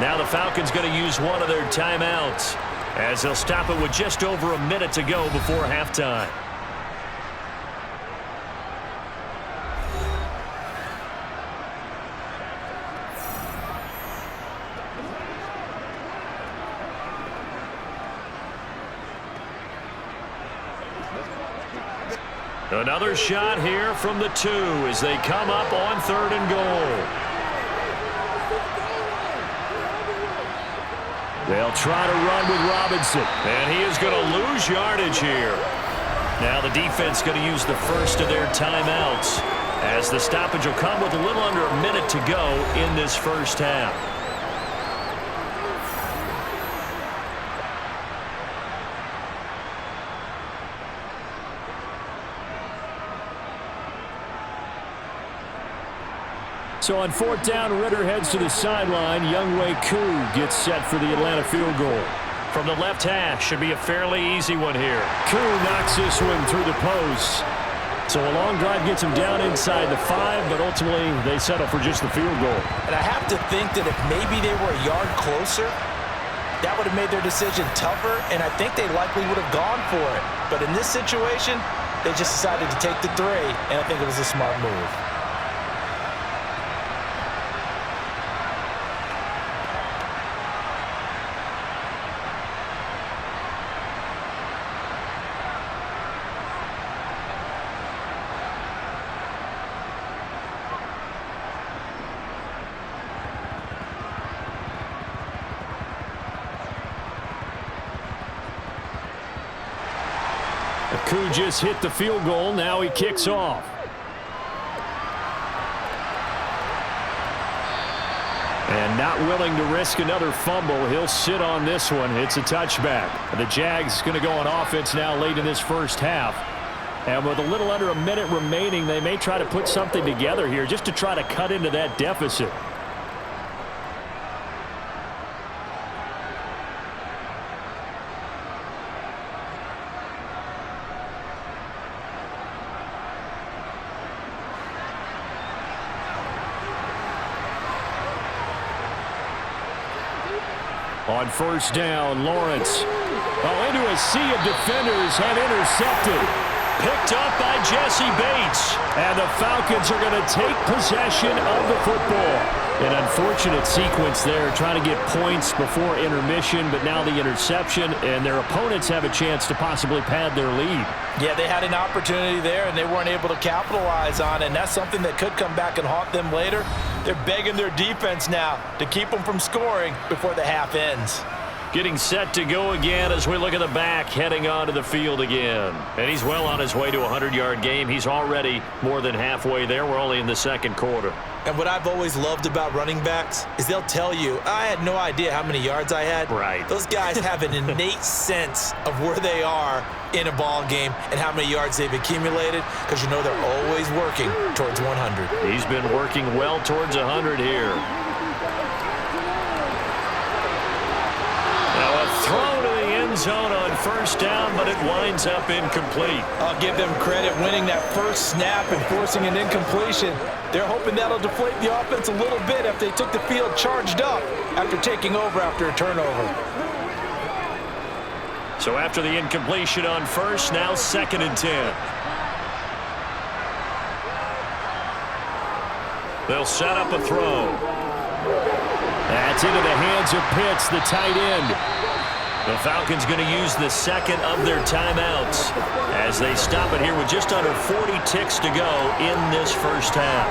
Now the Falcons going to use one of their timeouts as they'll stop it with just over a minute to go before halftime. Another shot here from the 2 as they come up on 3rd and goal. They'll try to run with Robinson, and he is going to lose yardage here. Now the defense going to use the first of their timeouts as the stoppage will come with a little under a minute to go in this first half. So on 4th down, Ritter heads to the sideline. Younghoe Koo gets set for the Atlanta field goal. From the left hash, should be a fairly easy one here. Koo knocks this one through the post. So a long drive gets him down inside the 5, but ultimately they settle for just the field goal. And I have to think that if maybe they were a yard closer, that would have made their decision tougher, and I think they likely would have gone for it. But in this situation, they just decided to take the 3, and I think it was a smart move. Koo just hit the field goal. Now he kicks off. And not willing to risk another fumble. He'll sit on this one. It's a touchback. The Jags going to go on offense now late in this first half. And with a little under a minute remaining, they may try to put something together here just to try to cut into that deficit. On 1st down, Lawrence. Into a sea of defenders and intercepted. Picked up by Jesse Bates. And the Falcons are going to take possession of the football. An unfortunate sequence there, trying to get points before intermission, but now the interception, and their opponents have a chance to possibly pad their lead. Yeah, they had an opportunity there, and they weren't able to capitalize on it, and that's something that could come back and haunt them later. They're begging their defense now to keep them from scoring before the half ends. Getting set to go again as we look at the back, heading onto the field again. And he's well on his way to a 100-yard game. He's already more than halfway there. We're only in the 2nd quarter. And what I've always loved about running backs is they'll tell you, I had no idea how many yards I had. Right. Those guys have an innate sense of where they are in a ball game and how many yards they've accumulated, because you know they're always working towards 100. He's been working well towards 100 here. Now a throw to the end zone on 1st down, but it winds up incomplete. I'll give them credit winning that first snap and forcing an incompletion. They're hoping that'll deflate the offense a little bit if they took the field charged up after taking over after a turnover. So after the incompletion on 1st, now 2nd and 10. They'll set up a throw. That's into the hands of Pitts, the tight end. The Falcons going to use the 2nd of their timeouts as they stop it here with just under 40 ticks to go in this first half.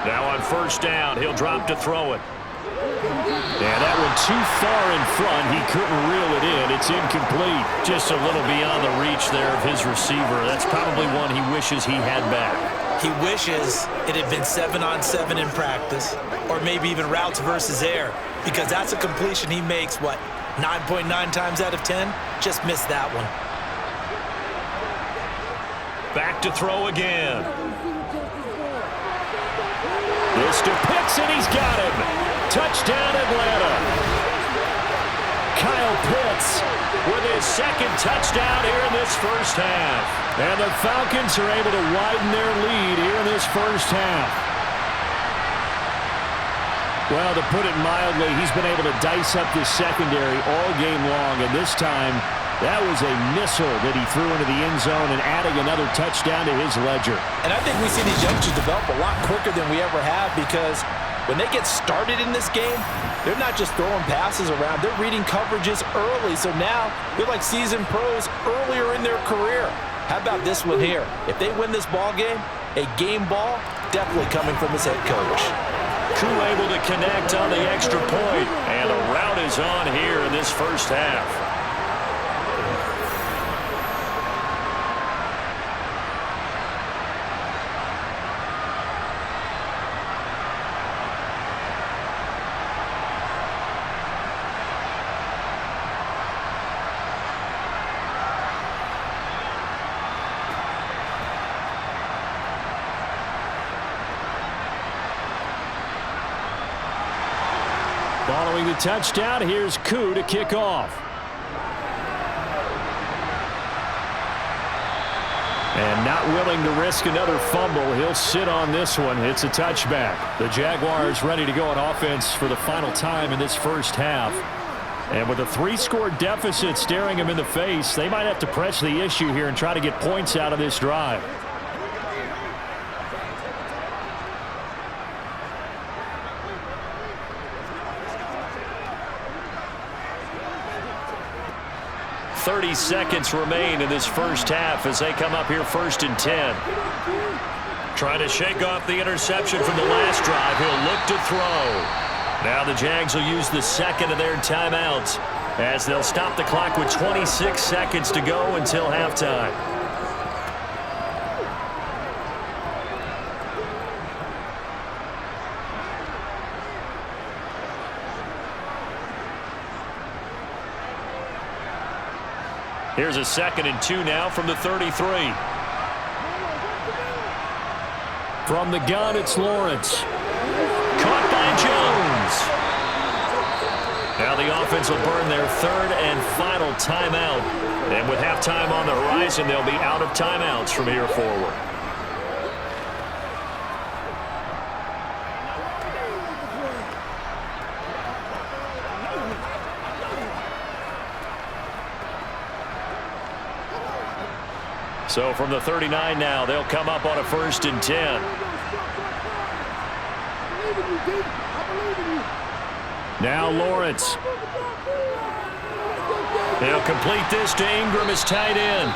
Now on first down, he'll drop to throw it. And that one too far in front. He couldn't reel it in. It's incomplete. Just a little beyond the reach there of his receiver. That's probably one he wishes he had back. He wishes it had been 7-on-7 in practice, or maybe even routes versus air, because that's a completion he makes, 9.9 times out of 10? Just missed that one. Back to throw again. This to Pitts, and he's got him. Touchdown, Atlanta. Kyle Pitts with his second touchdown here in this first half. And the Falcons are able to widen their lead here in this first half. Well, to put it mildly, he's been able to dice up this secondary all game long, and this time that was a missile that he threw into the end zone and adding another touchdown to his ledger. And I think we see these youngsters develop a lot quicker than we ever have, because when they get started in this game, they're not just throwing passes around. They're reading coverages early, so now they're like seasoned pros earlier in their career. How about this one here? If they win this ball game, a game ball definitely coming from his head coach. Koo able to connect on the extra point, and the route is on here in this first half. Following the touchdown, here's Koo to kick off. And not willing to risk another fumble, he'll sit on this one. It's a touchback. The Jaguars ready to go on offense for the final time in this first half. And with a 3-score deficit staring them in the face, they might have to press the issue here and try to get points out of this drive. .30 seconds remain in this first half as they come up here 1st and 10. Trying to shake off the interception from the last drive. He'll look to throw. Now the Jags will use the second of their timeouts as they'll stop the clock with 26 seconds to go until halftime. Here's a 2nd and 2 now from the 33. From the gun, it's Lawrence. Caught by Jones. Now the offense will burn their 3rd and final timeout. And with halftime on the horizon, they'll be out of timeouts from here forward. So from the 39 now, they'll come up on a 1st and 10. Now Lawrence. They'll complete this to Ingram as tight end.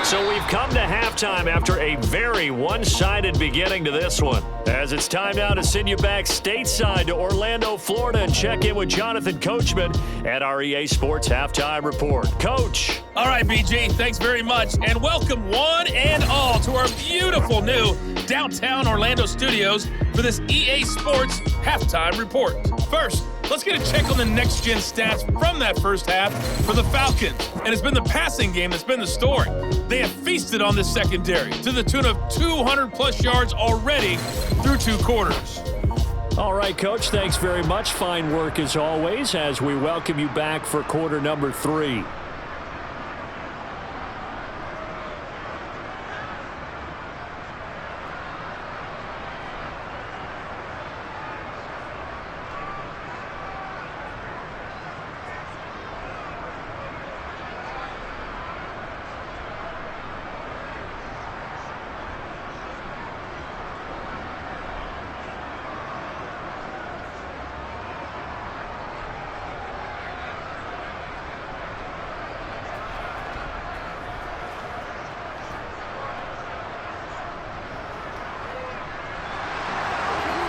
So we've come to halftime after a very one-sided beginning to this one. As it's time now to send you back stateside to Orlando, Florida, and check in with Jonathan Coachman at our EA Sports Halftime Report. Coach. All right, BG, thanks very much. And welcome one and all to our beautiful new downtown Orlando studios for this EA Sports Halftime Report. First, let's get a check on the next-gen stats from that first half for the Falcons. And it's been the passing game that's been the story. They have feasted on this secondary to the tune of 200-plus yards already through 2 quarters. All right, Coach, thanks very much. Fine work as always as we welcome you back for quarter number 3.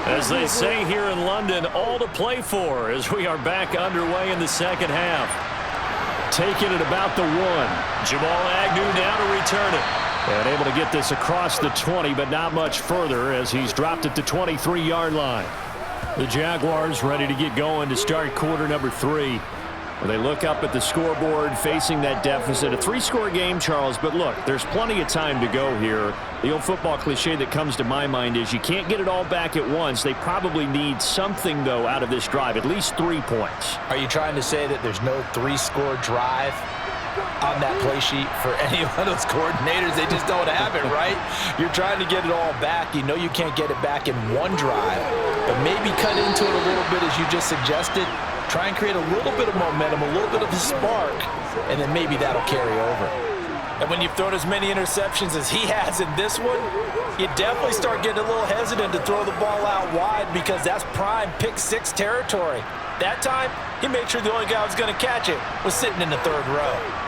As they say here in London, all to play for as we are back underway in the second half. Taking it about the 1. Jamal Agnew now to return it. And able to get this across the 20, but not much further as he's dropped it to 23-yard line. The Jaguars ready to get going to start quarter number 3. They look up at the scoreboard facing that deficit. A 3-score game, Charles, but look, there's plenty of time to go here. The old football cliche that comes to my mind is you can't get it all back at once. They probably need something, though, out of this drive, at least 3 points. Are you trying to say that there's no 3-score drive on that play sheet for any one of those coordinators? They just don't have it, right? You're trying to get it all back. You know you can't get it back in one drive, but maybe cut into it a little bit as you just suggested. Try and create a little bit of momentum, a little bit of a spark, and then maybe that'll carry over. And when you've thrown as many interceptions as he has in this one, you definitely start getting a little hesitant to throw the ball out wide because that's prime pick 6 territory. That time, he made sure the only guy who was going to catch it was sitting in the 3rd row.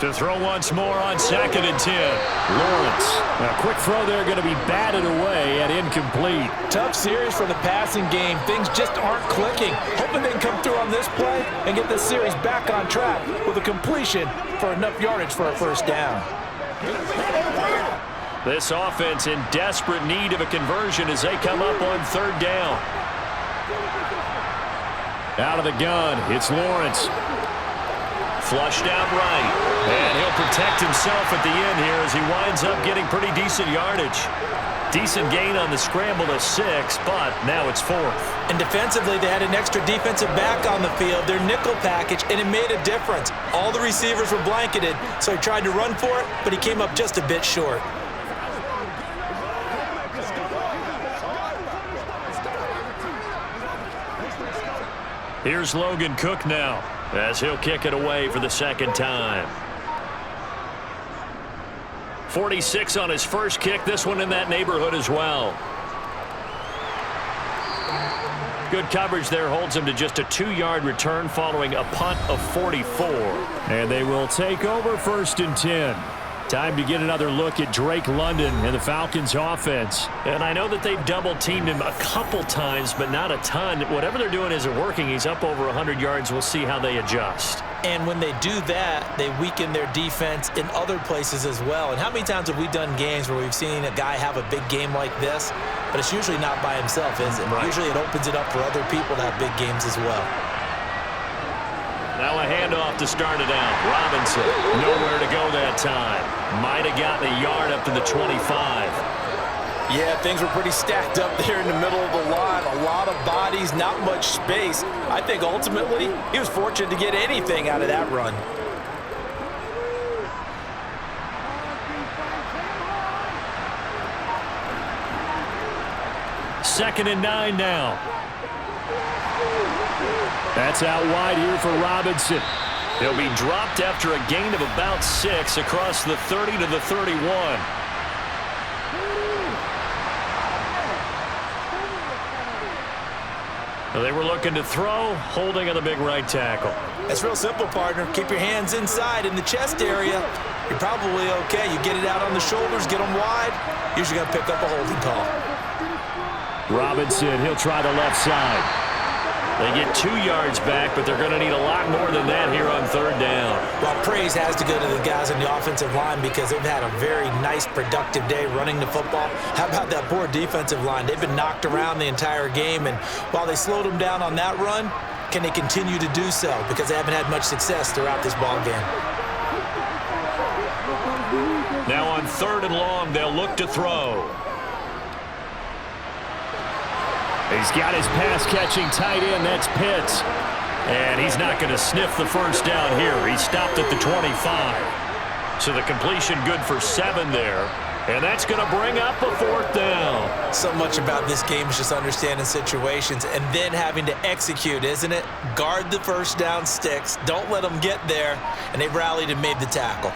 To throw once more on 2nd and 10. Lawrence. A quick throw there going to be batted away and incomplete. Tough series for the passing game. Things just aren't clicking. Hoping they can come through on this play and get this series back on track with a completion for enough yardage for a first down. This offense in desperate need of a conversion as they come up on 3rd down. Out of the gun, it's Lawrence. Flushed out right. And he'll protect himself at the end here as he winds up getting pretty decent yardage. Decent gain on the scramble to 6, but now it's 4th. And defensively, they had an extra defensive back on the field, their nickel package, and it made a difference. All the receivers were blanketed, so he tried to run for it, but he came up just a bit short. Here's Logan Cook now, as he'll kick it away for the 2nd time. 46 on his first kick. This one in that neighborhood as well. Good coverage there holds him to just a 2-yard return following a punt of 44. And they will take over 1st and 10. Time to get another look at Drake London and the Falcons offense. And I know that they've double-teamed him a couple times, but not a ton. Whatever they're doing isn't working. He's up over 100 yards. We'll see how they adjust. And when they do that, they weaken their defense in other places as well. And how many times have we done games where we've seen a guy have a big game like this, but it's usually not by himself, is it? Right. Usually it opens it up for other people to have big games as well. Now a handoff to start it out. Robinson, nowhere to go that time. Might have gotten a yard up to the 25. Yeah, things were pretty stacked up there in the middle of the line. A lot of bodies, not much space. I think ultimately he was fortunate to get anything out of that run. Second and 9 now. That's out wide here for Robinson. He'll be dropped after a gain of about 6 across the 30 to the 31. They were looking to throw, holding on the big right tackle. It's real simple, partner. Keep your hands inside in the chest area. You're probably okay. You get it out on the shoulders, get them wide. Usually got to pick up a holding call. Robinson, he'll try the left side. They get 2 yards back, but they're going to need a lot more than that here on 3rd down. Well, praise has to go to the guys on the offensive line because they've had a very nice, productive day running the football. How about that poor defensive line? They've been knocked around the entire game, and while they slowed them down on that run, can they continue to do so? Because they haven't had much success throughout this ball game. Now on 3rd and long, they'll look to throw. He's got his pass-catching tight end. That's Pitts. And he's not going to sniff the first down here. He stopped at the 25. So the completion good for 7 there. And that's going to bring up a 4th down. So much about this game is just understanding situations and then having to execute, isn't it? Guard the first down sticks. Don't let them get there. And they've rallied and made the tackle.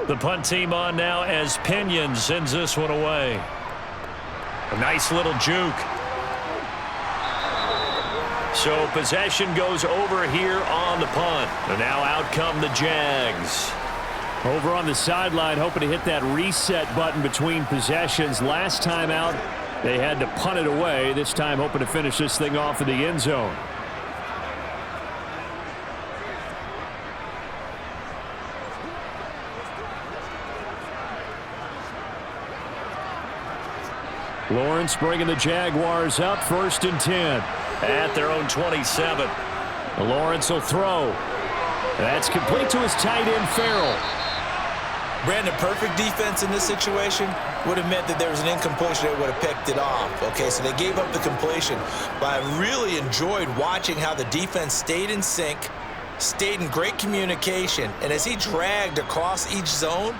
The punt team on now as Pinion sends this one away. A nice little juke. So possession goes over here on the punt. And now out come the Jags. Over on the sideline, hoping to hit that reset button between possessions. Last time out, they had to punt it away. This time, hoping to finish this thing off in the end zone. Lawrence bringing the Jaguars up, 1st and 10. At their own 27. Lawrence will throw. That's complete to his tight end, Farrell. Brandon, perfect defense in this situation would have meant that there was an incompletion. They would have picked it off. Okay, so they gave up the completion. But I really enjoyed watching how the defense stayed in sync, stayed in great communication. And as he dragged across each zone,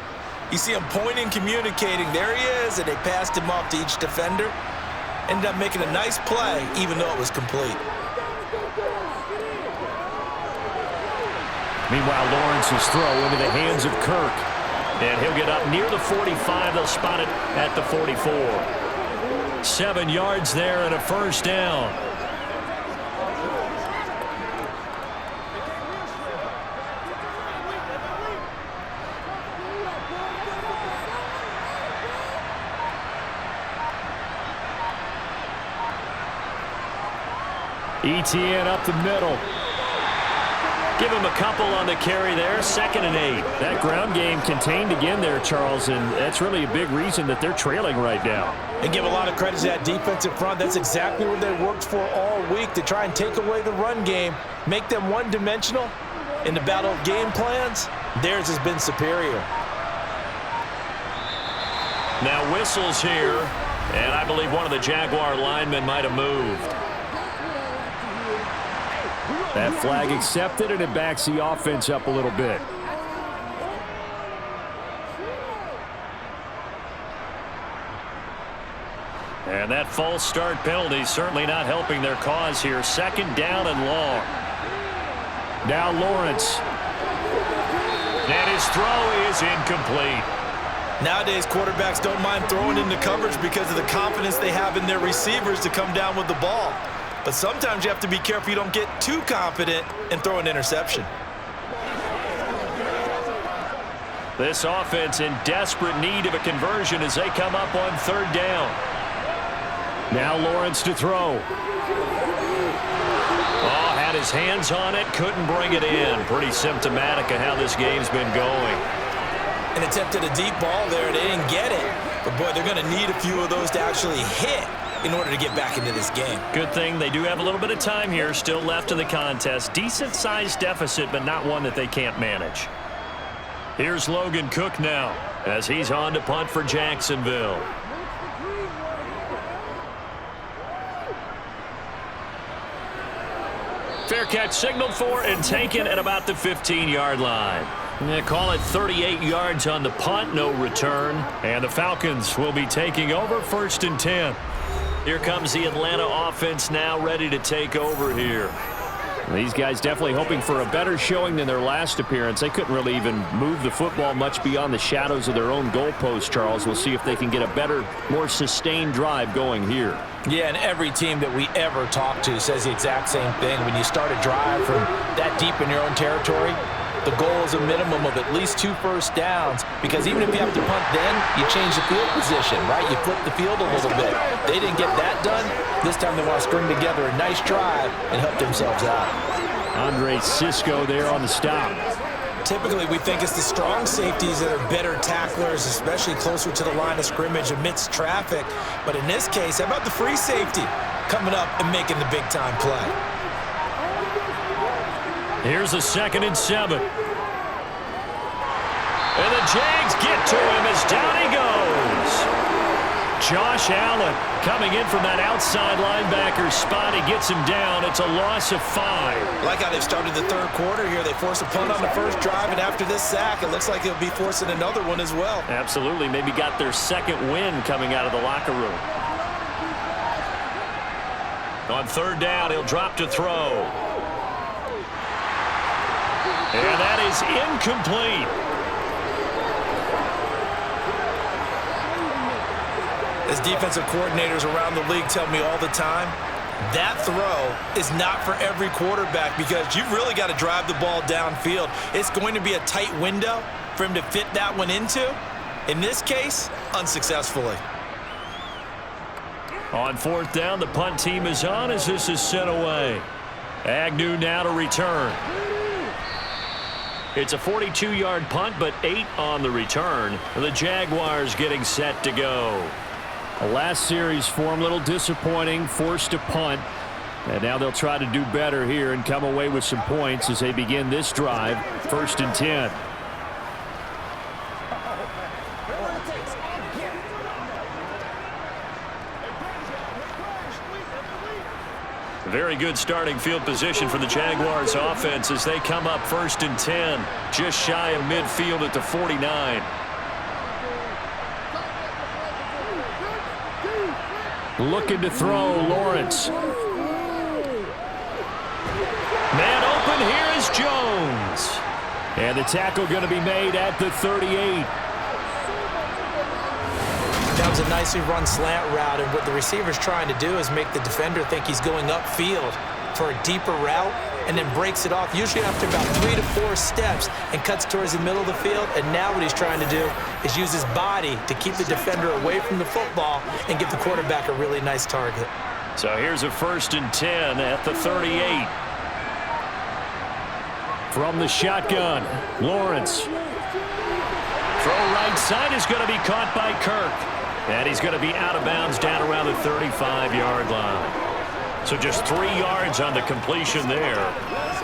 you see him pointing, communicating. There he is, and they passed him off to each defender. Ended up making a nice play, even though it was complete. Meanwhile, Lawrence's throw into the hands of Kirk. And he'll get up near the 45. They'll spot it at the 44. 7 yards there and a 1st down. ETN up the middle. Give him a couple on the carry there. 2nd and 8. That ground game contained again there, Charles, and that's really a big reason that they're trailing right now. And give a lot of credit to that defensive front. That's exactly what they worked for all week, to try and take away the run game, make them one-dimensional. In the battle of game plans, theirs has been superior. Now whistles here, and I believe one of the Jaguar linemen might have moved. That flag accepted, and it backs the offense up a little bit. And that false start penalty certainly not helping their cause here. 2nd down and long. Now Lawrence. And his throw is incomplete. Nowadays, quarterbacks don't mind throwing into coverage because of the confidence they have in their receivers to come down with the ball. But sometimes you have to be careful you don't get too confident and throw an interception. This offense in desperate need of a conversion as they come up on 3rd down. Now Lawrence to throw. Oh, had his hands on it, couldn't bring it in. Pretty symptomatic of how this game's been going. And attempted a deep ball there. They didn't get it. But, boy, they're going to need a few of those to actually hit in order to get back into this game. Good thing they do have a little bit of time here still left in the contest. Decent-sized deficit, but not one that they can't manage. Here's Logan Cook now as he's on to punt for Jacksonville. Fair catch signaled for and taken at about the 15-yard line. They call it 38 yards on the punt, no return. And the Falcons will be taking over 1st and 10. Here comes the Atlanta offense now ready to take over here. These guys definitely hoping for a better showing than their last appearance. They couldn't really even move the football much beyond the shadows of their own goalpost, Charles. We'll see if they can get a better, more sustained drive going here. Yeah, and every team that we ever talk to says the exact same thing. When you start a drive from that deep in your own territory, the goal is a minimum of at least 2 first downs, because even if you have to punt then, you change the field position, right? You flip the field a little bit. They didn't get that done. This time they want to string together a nice drive and help themselves out. Andre Cisco there on the stop. Typically, we think it's the strong safeties that are better tacklers, especially closer to the line of scrimmage amidst traffic. But in this case, how about the free safety coming up and making the big-time play? Here's a 2nd and 7. And the Jags get to him as down he goes. Josh Allen coming in from that outside linebacker spot. He gets him down. It's a loss of 5. Like how they've started the 3rd quarter here. They force a punt on the first drive, and after this sack, it looks like they'll be forcing another one as well. Absolutely. Maybe got their 2nd win coming out of the locker room. On 3rd down, he'll drop to throw. And that is incomplete. As defensive coordinators around the league tell me all the time, that throw is not for every quarterback, because you've really got to drive the ball downfield. It's going to be a tight window for him to fit that one into. In this case, unsuccessfully. On fourth down, the punt team is on as this is sent away. Agnew now to return. It's a 42-yard punt, but 8 on the return. The Jaguars getting set to go. The last series for him, a little disappointing, forced to punt. And now they'll try to do better here and come away with some points as they begin this drive. 1st and 10. Very good starting field position for the Jaguars offense as they come up 1st and 10, just shy of midfield at the 49. Looking to throw, Lawrence. Man open, here is Jones. And the tackle going to be made at the 38. That was a nicely run slant route, and what the receiver's trying to do is make the defender think he's going upfield for a deeper route and then breaks it off, usually after about 3 to 4 steps, and cuts towards the middle of the field. And now what he's trying to do is use his body to keep the defender away from the football and give the quarterback a really nice target. So here's a 1st and 10 at the 38. From the shotgun, Lawrence. Throw right side is going to be caught by Kirk. And he's going to be out of bounds down around the 35-yard line. So just 3 yards on the completion there.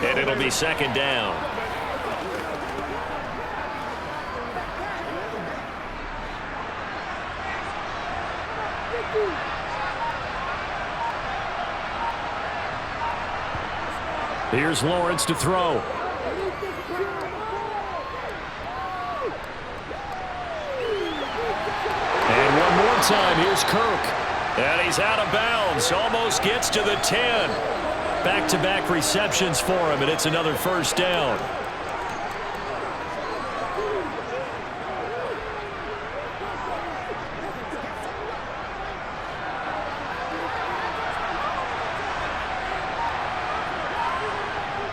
And it'll be 2nd down. Here's Lawrence to throw. Time, here's Kirk. And he's out of bounds. Almost gets to the 10. Back-to-back receptions for him, and it's another 1st down.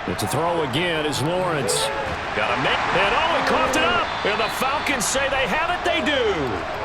And to throw again is Lawrence. Got to make, and oh, he coughed it up. And the Falcons say they have it. They do.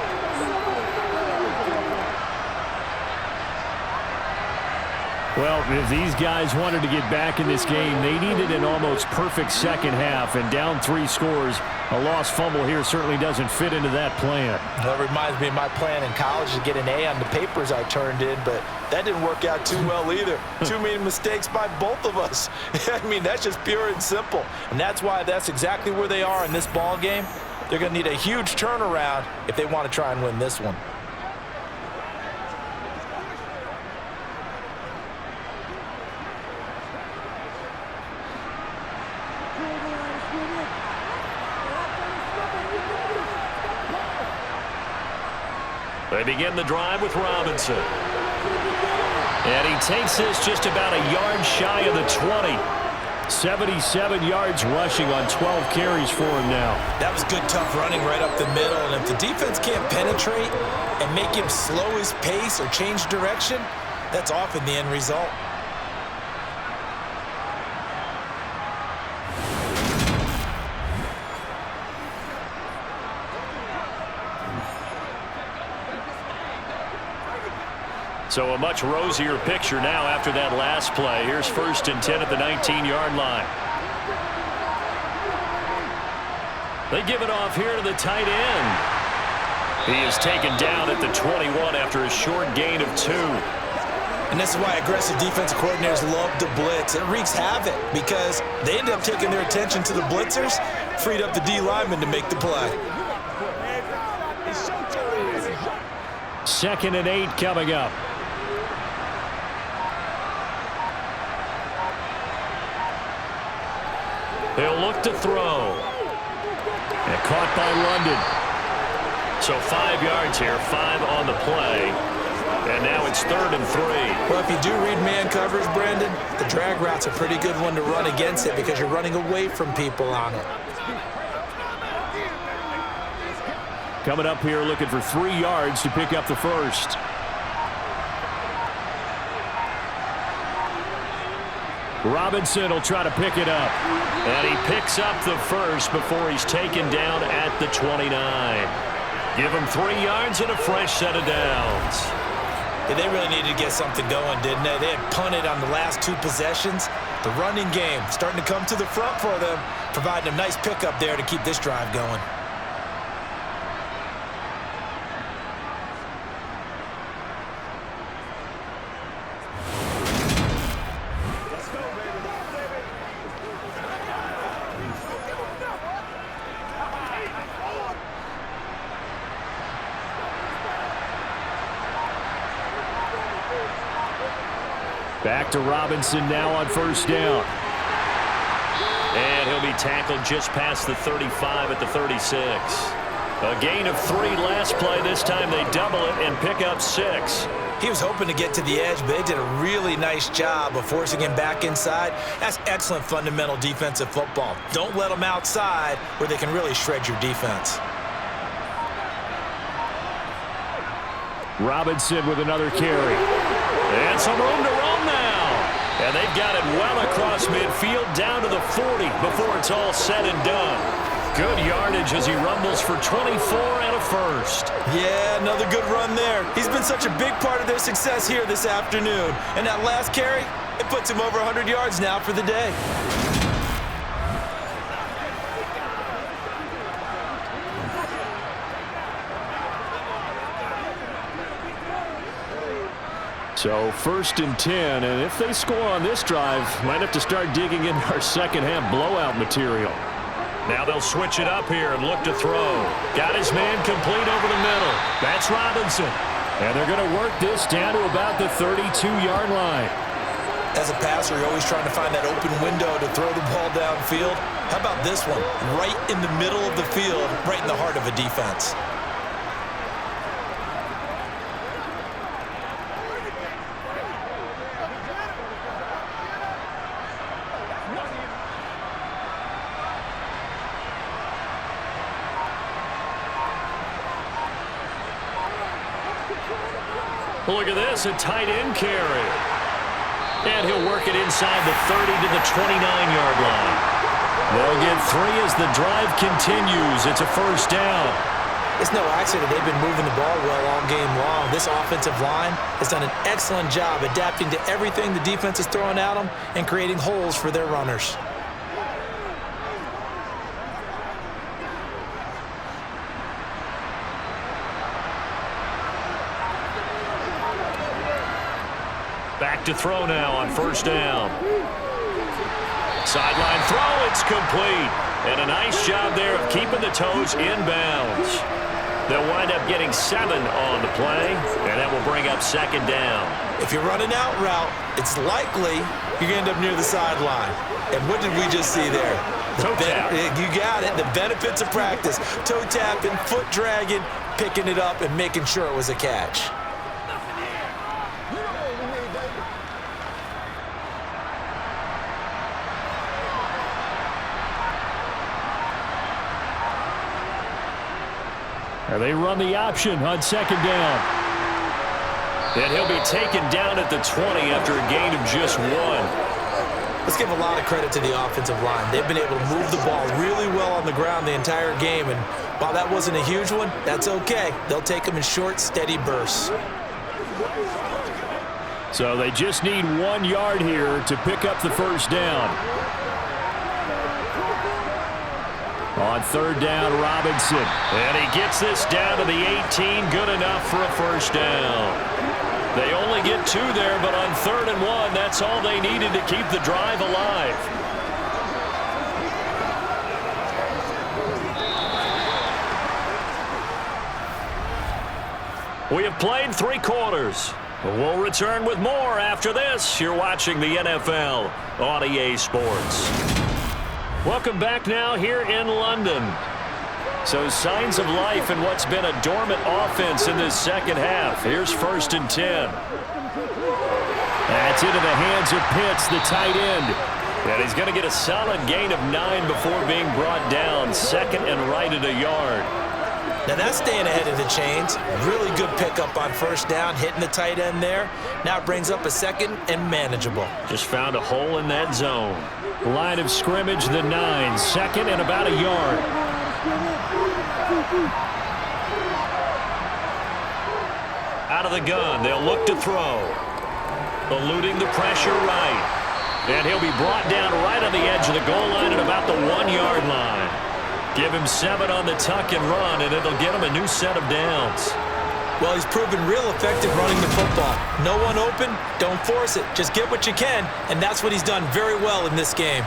Well, if these guys wanted to get back in this game, they needed an almost perfect second half, and down 3 scores. A lost fumble here certainly doesn't fit into that plan. That reminds me of my plan in college to get an A on the papers I turned in, but that didn't work out too well either. Too many mistakes by both of us. I mean, that's just pure and simple. And that's why that's exactly where they are in this ball game. They're going to need a huge turnaround if they want to try and win this one. They begin the drive with Robinson. And he takes this just about a yard shy of the 20. 77 yards rushing on 12 carries for him now. That was good, tough running right up the middle. And if the defense can't penetrate and make him slow his pace or change direction, that's often the end result. So a much rosier picture now after that last play. Here's 1st and 10 at the 19-yard line. They give it off here to the tight end. He is taken down at the 21 after a short gain of 2. And this is why aggressive defensive coordinators love to blitz. It wreaks havoc because they end up taking their attention to the blitzers, freed up the D lineman to make the play. 2nd and 8 coming up. They'll look to throw. And caught by London. So 5 yards here, 5 on the play. And now it's 3rd and 3. Well, if you do read man coverage, Brandon, the drag route's a pretty good one to run against it because you're running away from people on it. Coming up here looking for 3 yards to pick up the 1st. Robinson will try to pick it up. And he picks up the first before he's taken down at the 29. Give him 3 yards and a fresh set of downs. Yeah, they really needed to get something going, didn't they? They had punted on the last 2 possessions. The running game starting to come to the front for them, providing a nice pickup there to keep this drive going. Back to Robinson now on first down. And he'll be tackled just past the 35 at the 36. A gain of 3 last play. This time they double it and pick up 6. He was hoping to get to the edge, but they did a really nice job of forcing him back inside. That's excellent fundamental defensive football. Don't let them outside where they can really shred your defense. Robinson with another carry. And some room to roam now. And they've got it well across midfield down to the 40 before it's all said and done. Good yardage as he rumbles for 24 and a first. Yeah, another good run there. He's been such a big part of their success here this afternoon. And that last carry, it puts him over 100 yards now for the day. So 1st and 10, and if they score on this drive, might have to start digging in our second half blowout material. Now they'll switch it up here and look to throw. Got his man complete over the middle. That's Robinson. And they're going to work this down to about the 32-yard line. As a passer, you're always trying to find that open window to throw the ball downfield. How about this one? Right in the middle of the field, right in the heart of a defense. Look at this, a tight end carry. And he'll work it inside the 30 to the 29-yard line. They'll get 3 as the drive continues. It's a first down. It's no accident they've been moving the ball well all game long. This offensive line has done an excellent job adapting to everything the defense is throwing at them and creating holes for their runners. Back to throw now on first down. Sideline throw, it's complete. And a nice job there of keeping the toes in bounds. They'll wind up getting 7 on the play, and that will bring up second down. If you're running out route, it's likely you're going to end up near the sideline. And what did we just see there? Toe tap. You got it. The benefits of practice. Toe tapping, foot dragging, picking it up, and making sure it was a catch. They run the option on second down. And he'll be taken down at the 20 after a gain of just 1. Let's give a lot of credit to the offensive line. They've been able to move the ball really well on the ground the entire game. And while that wasn't a huge one, that's okay. They'll take them in short, steady bursts. So they just need 1 yard here to pick up the first down. On third down, Robinson. And he gets this down to the 18. Good enough for a first down. They only get 2 there, but on 3rd and 1, that's all they needed to keep the drive alive. We have played 3 quarters. We'll return with more after this. You're watching the NFL on EA Sports. Welcome back now here in London. So signs of life in what's been a dormant offense in this second half. Here's 1st and 10. That's into the hands of Pitts, the tight end. And he's going to get a solid gain of 9 before being brought down. 2nd and right at a yard. Now that's staying ahead of the chains. Really good pickup on first down, hitting the tight end there. Now it brings up a second and manageable. Just found a hole in that zone. Line of scrimmage, the 9. Second and about a yard. Out of the gun, they'll look to throw. Eluding the pressure right. And he'll be brought down right on the edge of the goal line at about the 1-yard line. Give him 7 on the tuck and run, and it'll get him a new set of downs. Well, he's proven real effective running the football. No one open, don't force it. Just get what you can, and that's what he's done very well in this game.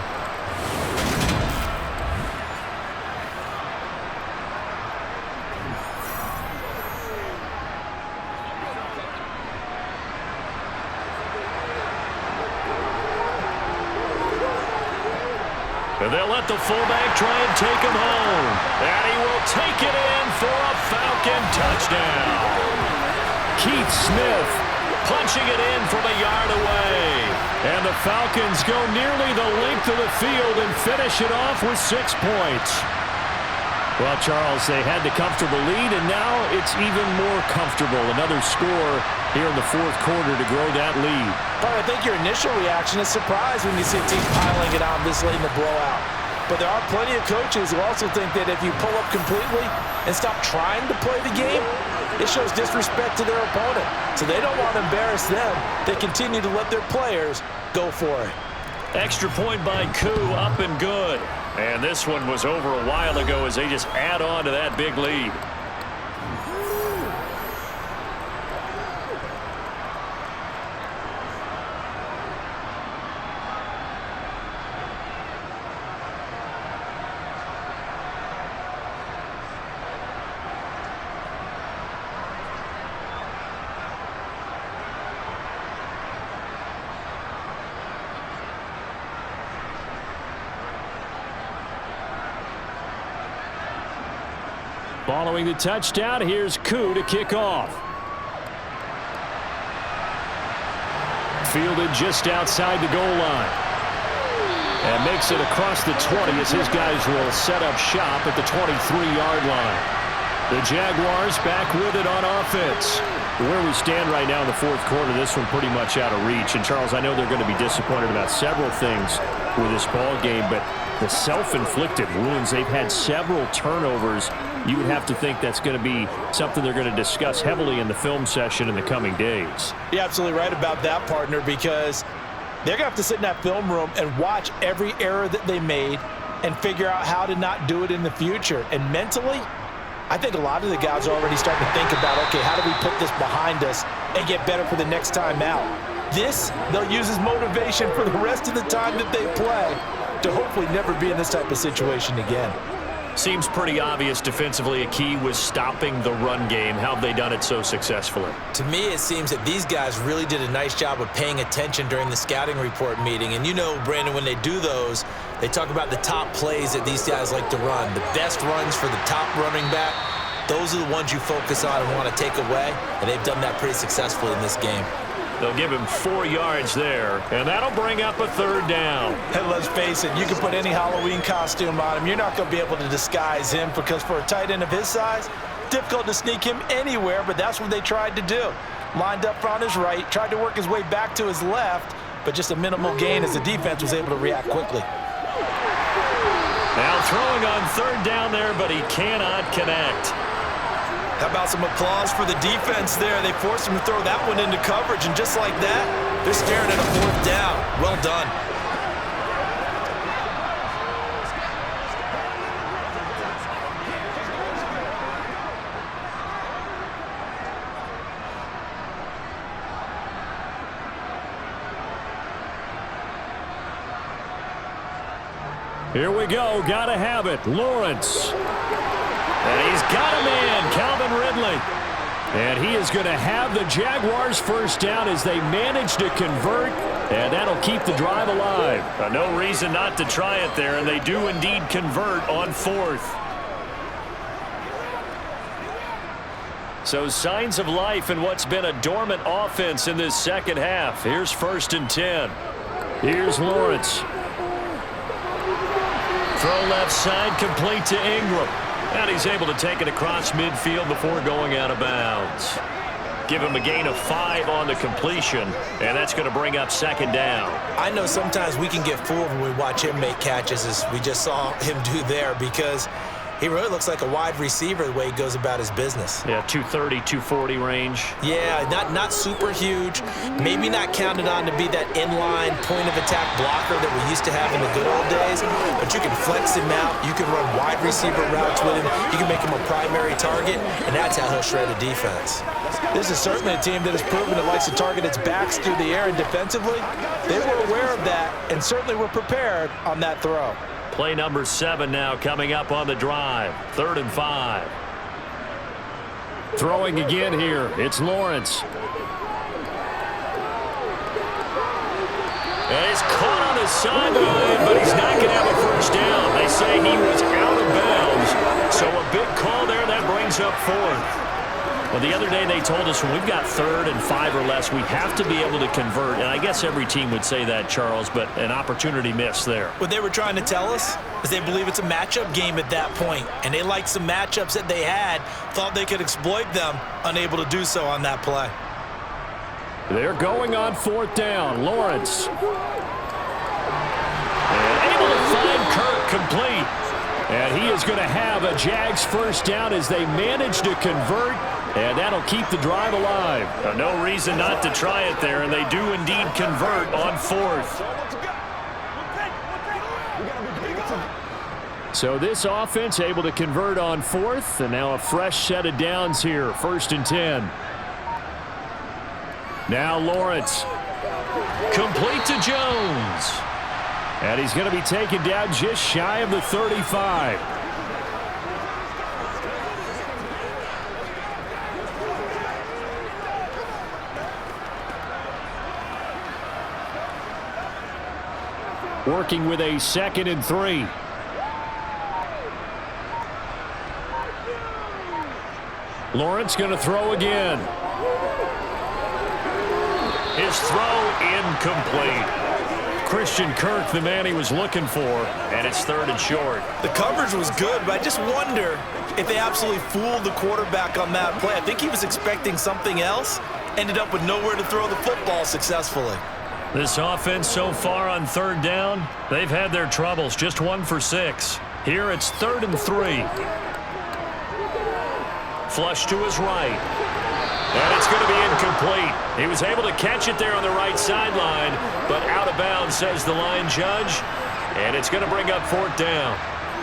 And they'll let the fullback try and take him home. And he will take it in for a Falcon touchdown. Keith Smith punching it in from a yard away. And the Falcons go nearly the length of the field and finish it off with 6 points. Well, Charles, they had the comfortable lead, and now it's even more comfortable. Another score here in the fourth quarter to grow that lead. But I think your initial reaction is surprise when you see a team piling it on this late in the blowout. But there are plenty of coaches who also think that if you pull up completely and stop trying to play the game, it shows disrespect to their opponent. So they don't want to embarrass them. They continue to let their players go for it. Extra point by Koo, up and good. And this one was over a while ago as they just add on to that big lead. Following the touchdown, here's Koo to kick off. Fielded just outside the goal line. And makes it across the 20 as his guys will set up shop at the 23-yard line. The Jaguars back with it on offense. Where we stand right now in the fourth quarter, this one pretty much out of reach. And, Charles, I know they're going to be disappointed about several things with this ball game, but the self-inflicted wounds, they've had several turnovers. You would have to think that's going to be something they're going to discuss heavily in the film session in the coming days. You're absolutely right about that, partner, because they're going to have to sit in that film room and watch every error that they made and figure out how to not do it in the future. And mentally, I think a lot of the guys are already starting to think about, okay, how do we put this behind us and get better for the next time out? This, they'll use as motivation for the rest of the time that they play to hopefully never be in this type of situation again. Seems pretty obvious defensively a key was stopping the run game. How have they done it so successfully? To me, it seems that these guys really did a nice job of paying attention during the scouting report meeting. And you know, Brandon, when they do those, they talk about the top plays that these guys like to run. The best runs for the top running back, those are the ones you focus on and want to take away. And they've done that pretty successfully in this game. They'll give him 4 yards there, and that'll bring up a third down. And let's face it, you can put any Halloween costume on him. You're not going to be able to disguise him because for a tight end of his size, difficult to sneak him anywhere, but that's what they tried to do. Lined up on his right, tried to work his way back to his left, but just a minimal gain as the defense was able to react quickly. Now throwing on third down there, but he cannot connect. How about some applause for the defense there? They forced him to throw that one into coverage, and just like that, they're staring at a fourth down. Well done. Here we go. Gotta have it. Lawrence. And he's got him in, Calvin Ridley. And he is going to have the Jaguars first down as they manage to convert, and that'll keep the drive alive. No reason not to try it there, and they do indeed convert on fourth. So signs of life in what's been a dormant offense in this second half. Here's 1st and 10. Here's Lawrence. Throw left side, complete to Ingram. And he's able to take it across midfield before going out of bounds. Give him a gain of 5 on the completion, and that's going to bring up second down. I know sometimes we can get fooled when we watch him make catches, as we just saw him do there, because he really looks like a wide receiver the way he goes about his business. Yeah, 230, 240 range. Yeah, not super huge. Maybe not counted on to be that inline point-of-attack blocker that we used to have in the good old days, but you can flex him out. You can run wide receiver routes with him. You can make him a primary target, and that's how he'll shred a defense. This is certainly a team that has proven it likes to target its backs through the air, and defensively, they were aware of that and certainly were prepared on that throw. Play number 7 now coming up on the drive. 3rd and 5. Throwing again here. It's Lawrence. And he's caught on his sideline, but he's not going to have a first down. They say he was out of bounds. So a big call there. That brings up 4th. Well, the other day they told us when we've got 3rd and 5 or less, we have to be able to convert. And I guess every team would say that, Charles, but an opportunity missed there. What they were trying to tell us is they believe it's a matchup game at that point, and they liked some matchups that they had, thought they could exploit them, unable to do so on that play. They're going on 4th down. Lawrence. And able to find Kirk complete. And he is going to have a Jags first down as they manage to convert, and that'll keep the drive alive. No reason not to try it there, and they do indeed convert on 4th. So this offense able to convert on 4th, and now a fresh set of downs here, 1st and 10. Now Lawrence. Complete to Jones. And he's going to be taken down just shy of the 35. Working with a 2nd and 3. Lawrence going to throw again. His throw incomplete. Christian Kirk, the man he was looking for, and it's 3rd and short. The coverage was good, but I just wonder if they absolutely fooled the quarterback on that play. I think he was expecting something else, ended up with nowhere to throw the football successfully. This offense so far on 3rd down, they've had their troubles, just 1 for 6. Here it's 3rd and 3. Flush to his right. And it's going to be incomplete. He was able to catch it there on the right sideline, but out of bounds, says the line judge. And it's going to bring up 4th down.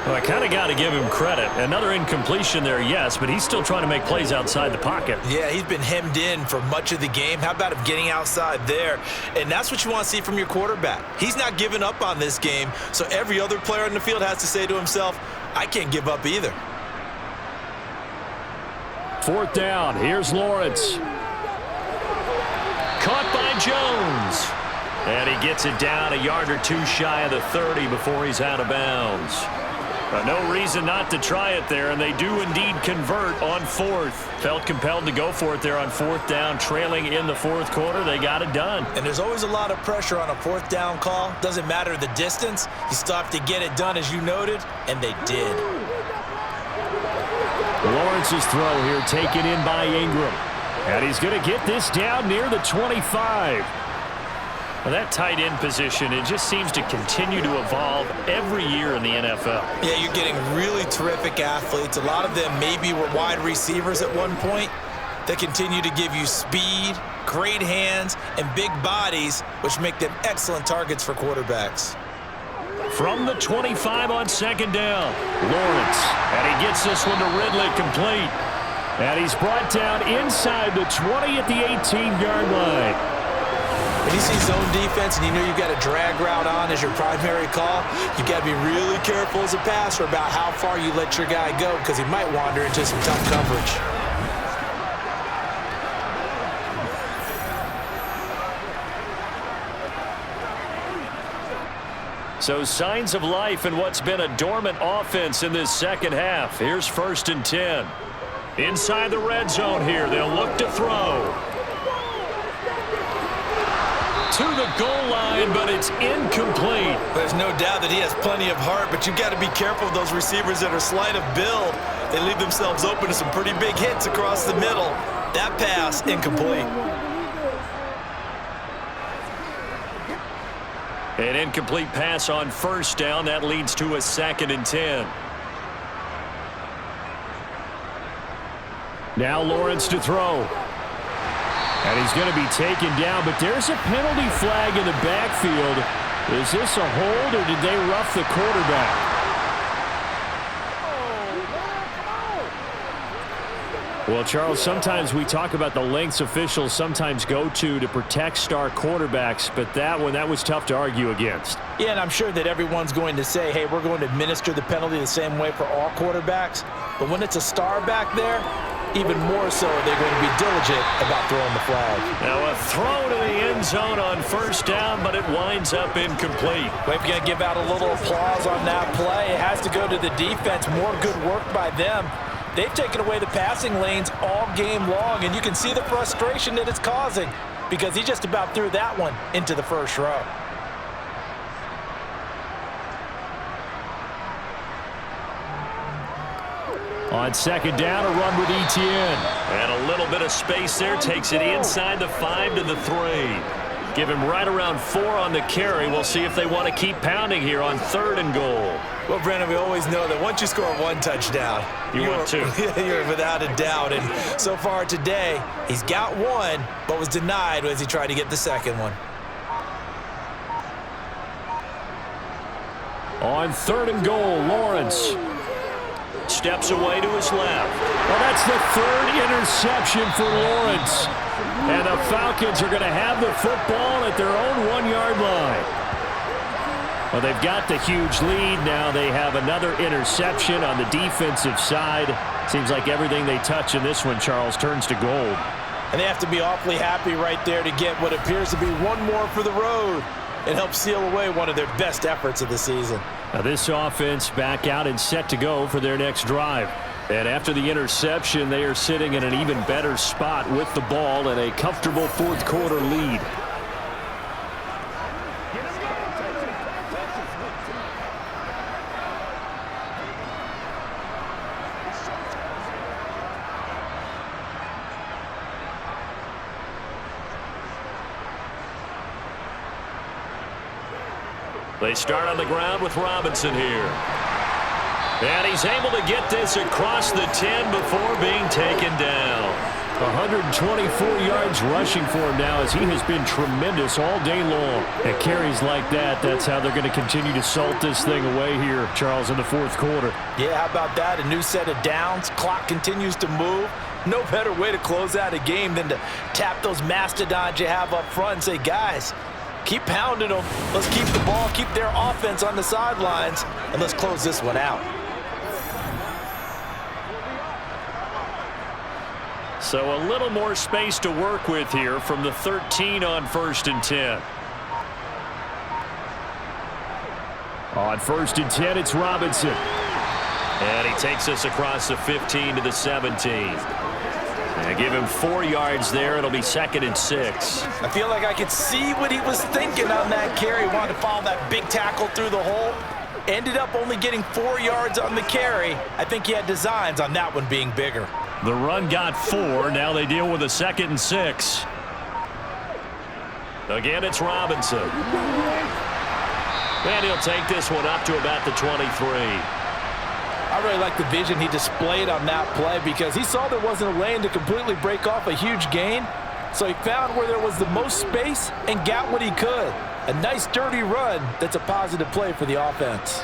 Well, I kind of got to give him credit. Another incompletion there, yes, but he's still trying to make plays outside the pocket. Yeah, he's been hemmed in for much of the game. How about him getting outside there? And that's what you want to see from your quarterback. He's not giving up on this game, so every other player in the field has to say to himself, I can't give up either. 4th down. Here's Lawrence. Caught by Jones. And he gets it down a yard or 2 shy of the 30 before he's out of bounds. No reason not to try it there, and they do indeed convert on 4th. Felt compelled to go for it there on 4th down, trailing in the 4th quarter. They got it done. And there's always a lot of pressure on a 4th down call. Doesn't matter the distance. You still have to get it done, as you noted, and they did. Lawrence's throw here taken in by Ingram. And he's going to get this down near the 25. Well, that tight end position, it just seems to continue to evolve every year in the NFL. Yeah, you're getting really terrific athletes. A lot of them maybe were wide receivers at one point. They continue to give you speed, great hands, and big bodies, which make them excellent targets for quarterbacks. From the 25 on 2nd down, Lawrence. And he gets this one to Ridley complete. And he's brought down inside the 20 at the 18-yard line. When you see zone defense and you know you've got a drag route on as your primary call, you've got to be really careful as a passer about how far you let your guy go, because he might wander into some tough coverage. So signs of life in what's been a dormant offense in this second half. Here's 1st and 10. Inside the red zone here, they'll look to throw. To the goal line, but it's incomplete. There's no doubt that he has plenty of heart, but you've got to be careful of those receivers that are slight of build. They leave themselves open to some pretty big hits across the middle. That pass, incomplete. An incomplete pass on first down. That leads to a 2nd and 10. Now Lawrence to throw. And he's going to be taken down, but there's a penalty flag in the backfield. Is this a hold, or did they rough the quarterback? Well, Charles, sometimes we talk about the lengths officials sometimes go to protect star quarterbacks, but that was tough to argue against. Yeah, and I'm sure that everyone's going to say, hey, we're going to administer the penalty the same way for all quarterbacks. But when it's a star back there, even more so are they going to be diligent about throwing the flag. Now a throw to the end zone on first down, but it winds up incomplete. We're going to give out a little applause on that play. It has to go to the defense. More good work by them. They've taken away the passing lanes all game long, and you can see the frustration that it's causing because he just about threw that one into the first row. On second down, a run with Etienne. And a little bit of space there. Takes it inside the 5 to the 3. Give him right around 4 on the carry. We'll see if they want to keep pounding here on 3rd and goal. Well, Brandon, we always know that once you score one touchdown, you're without a doubt. And so far today, he's got one, but was denied as he tried to get the second one. On 3rd and goal, Lawrence steps away to his left. Well, that's the 3rd interception for Lawrence. And the Falcons are going to have the football at their own 1-yard line. Well, they've got the huge lead. Now they have another interception on the defensive side. Seems like everything they touch in this one, Charles, turns to gold. And they have to be awfully happy right there to get what appears to be one more for the road and help seal away one of their best efforts of the season. Now this offense back out and set to go for their next drive. And after the interception, they are sitting in an even better spot with the ball and a comfortable 4th quarter lead. They start on the ground with Robinson here. And he's able to get this across the 10 before being taken down. 124 yards rushing for him now as he has been tremendous all day long. At carries like that, that's how they're going to continue to salt this thing away here, Charles, in the 4th quarter. Yeah, how about that? A new set of downs. Clock continues to move. No better way to close out a game than to tap those mastodons you have up front and say, guys, keep pounding them. Let's keep the ball, keep their offense on the sidelines, and let's close this one out. So a little more space to work with here from the 13 on 1st and 10. On 1st and 10, it's Robinson. And he takes us across the 15 to the 17. And give him 4 yards there. It'll be 2nd and 6. I feel like I could see what he was thinking on that carry. Wanted to follow that big tackle through the hole. Ended up only getting 4 yards on the carry. I think he had designs on that one being bigger. The run got 4. Now they deal with a 2nd and 6. Again, it's Robinson. And he'll take this one up to about the 23. I really like the vision he displayed on that play because he saw there wasn't a lane to completely break off a huge gain. So he found where there was the most space and got what he could. A nice, dirty run that's a positive play for the offense.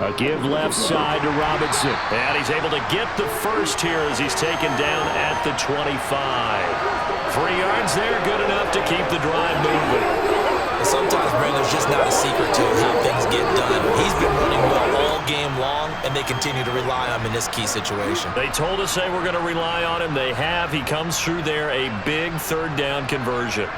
A give left side to Robinson. And he's able to get the first here as he's taken down at the 25. 3 yards there, good enough to keep the drive moving. Sometimes, Brandon, there's just not a secret to how things get done. He's been running well all game long, and they continue to rely on him in this key situation. They told us they were going to rely on him. They have. He comes through there, a big 3rd down conversion.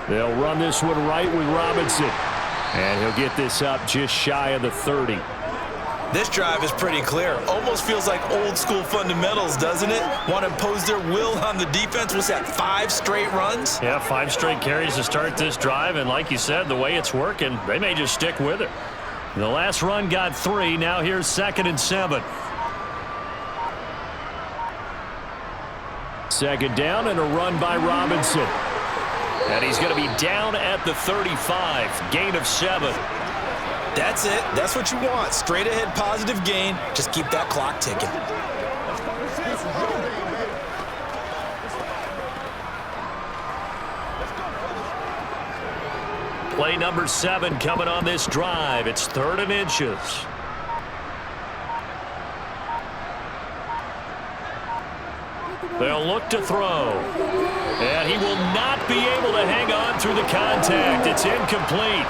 They'll run this one right with Robinson. And he'll get this up just shy of the 30. This drive is pretty clear. Almost feels like old school fundamentals, doesn't it? Want to impose their will on the defense. What's that, 5 straight runs? Yeah, 5 straight carries to start this drive. And like you said, the way it's working, they may just stick with it. The last run got 3. Now here's 2nd and 7. 2nd down and a run by Robinson. And he's going to be down at the 35. Gain of 7. That's it. That's what you want. Straight ahead positive gain. Just keep that clock ticking. Play number 7 coming on this drive. It's 3rd and inches. They'll look to throw. And he will not be able to hang on through the contact. It's incomplete.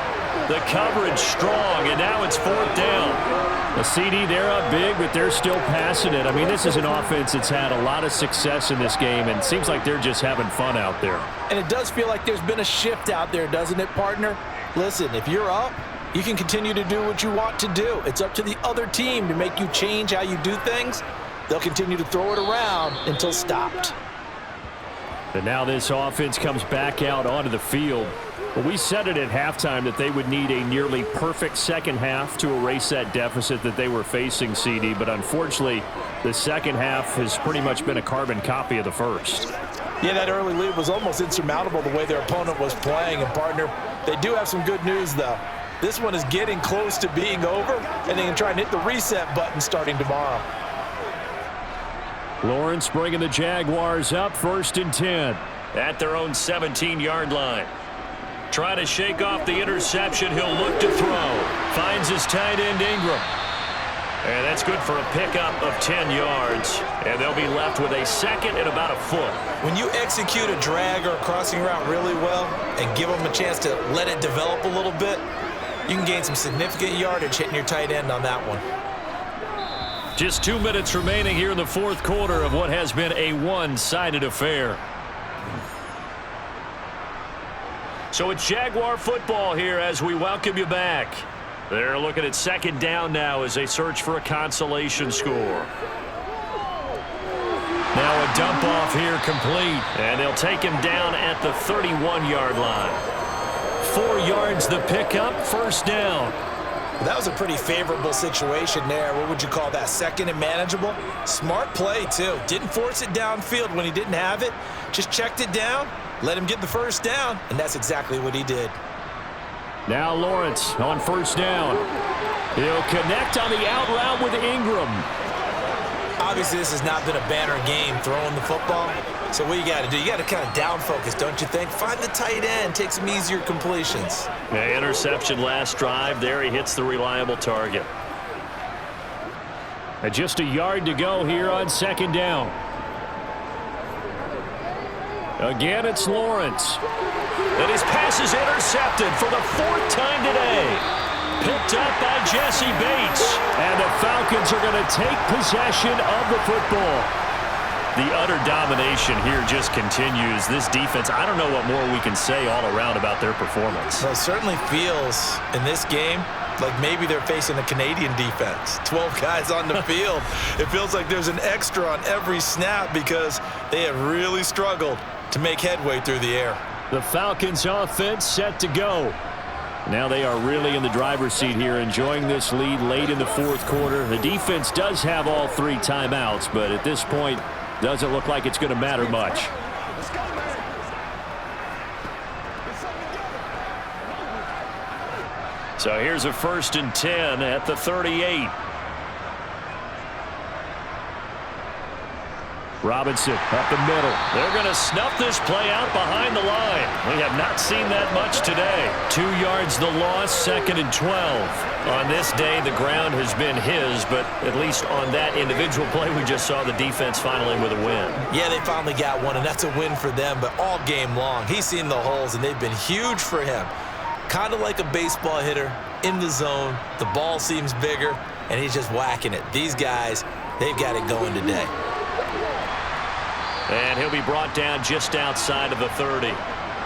The coverage strong, and now it's 4th down. The CD, they're up big, but they're still passing it. I mean, this is an offense that's had a lot of success in this game, and it seems like they're just having fun out there. And it does feel like there's been a shift out there, doesn't it, partner? Listen, if you're up, you can continue to do what you want to do. It's up to the other team to make you change how you do things. They'll continue to throw it around until stopped. And now this offense comes back out onto the field. Well, we said it at halftime that they would need a nearly perfect second half to erase that deficit that they were facing, CD. But unfortunately, the second half has pretty much been a carbon copy of the first. Yeah, that early lead was almost insurmountable the way their opponent was playing. And, partner, they do have some good news, though. This one is getting close to being over, and they can try and hit the reset button starting tomorrow. Lawrence bringing the Jaguars up 1st and 10. At their own 17-yard line. Trying to shake off the interception. He'll look to throw. Finds his tight end, Ingram. And that's good for a pickup of 10 yards. And they'll be left with a 2nd and about a foot. When you execute a drag or a crossing route really well and give them a chance to let it develop a little bit, you can gain some significant yardage hitting your tight end on that one. Just 2 minutes remaining here in the 4th quarter of what has been a one-sided affair. So it's Jaguar football here as we welcome you back. They're looking at 2nd down now as they search for a consolation score. Now a dump off here complete, and they'll take him down at the 31-yard line. 4 yards the pickup, 1st down. Well, that was a pretty favorable situation there. What would you call that? 2nd and manageable? Smart play, too. Didn't force it downfield when he didn't have it. Just checked it down. Let him get the 1st down, and that's exactly what he did. Now Lawrence on 1st down. He'll connect on the out route with Ingram. Obviously, this has not been a banner game throwing the football. So what you got to do, you got to kind of down focus, don't you think? Find the tight end, take some easier completions. Yeah, interception last drive. There he hits the reliable target. And just a yard to go here on 2nd down. Again, it's Lawrence. And his pass is intercepted for the 4th time today. Picked up by Jesse Bates. And the Falcons are going to take possession of the football. The utter domination here just continues. This defense, I don't know what more we can say all around about their performance. Well, it certainly feels in this game like maybe they're facing a Canadian defense. 12 guys on the field. It feels like there's an extra on every snap because they have really struggled to make headway through the air. The Falcons offense set to go. Now they are really in the driver's seat here, enjoying this lead late in the 4th quarter. The defense does have all 3 timeouts, but at this point, doesn't look like it's going to matter much. So here's a 1st and 10 at the 38. Robinson up the middle. They're going to snuff this play out behind the line. We have not seen that much today. 2 yards the loss, 2nd and 12. On this day, the ground has been his, but at least on that individual play, we just saw the defense finally with a win. Yeah, they finally got one, and that's a win for them, but all game long, he's seen the holes, and they've been huge for him. Kind of like a baseball hitter in the zone. The ball seems bigger, and he's just whacking it. These guys, they've got it going today. And he'll be brought down just outside of the 30.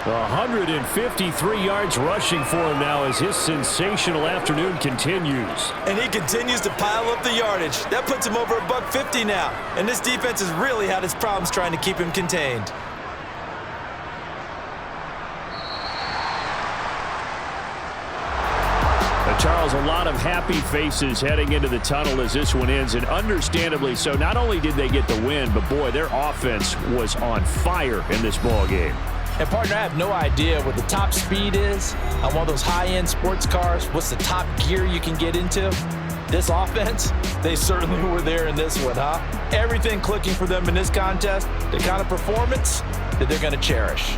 153 yards rushing for him now as his sensational afternoon continues. And he continues to pile up the yardage. That puts him over $150 now. And this defense has really had its problems trying to keep him contained. Charles, a lot of happy faces heading into the tunnel as this one ends, and understandably so. Not only did they get the win, but boy, their offense was on fire in this ball game. And partner, I have no idea what the top speed is on one of those high-end sports cars. What's the top gear you can get into? This offense, they certainly were there in this one, huh? Everything clicking for them in this contest, the kind of performance that they're going to cherish.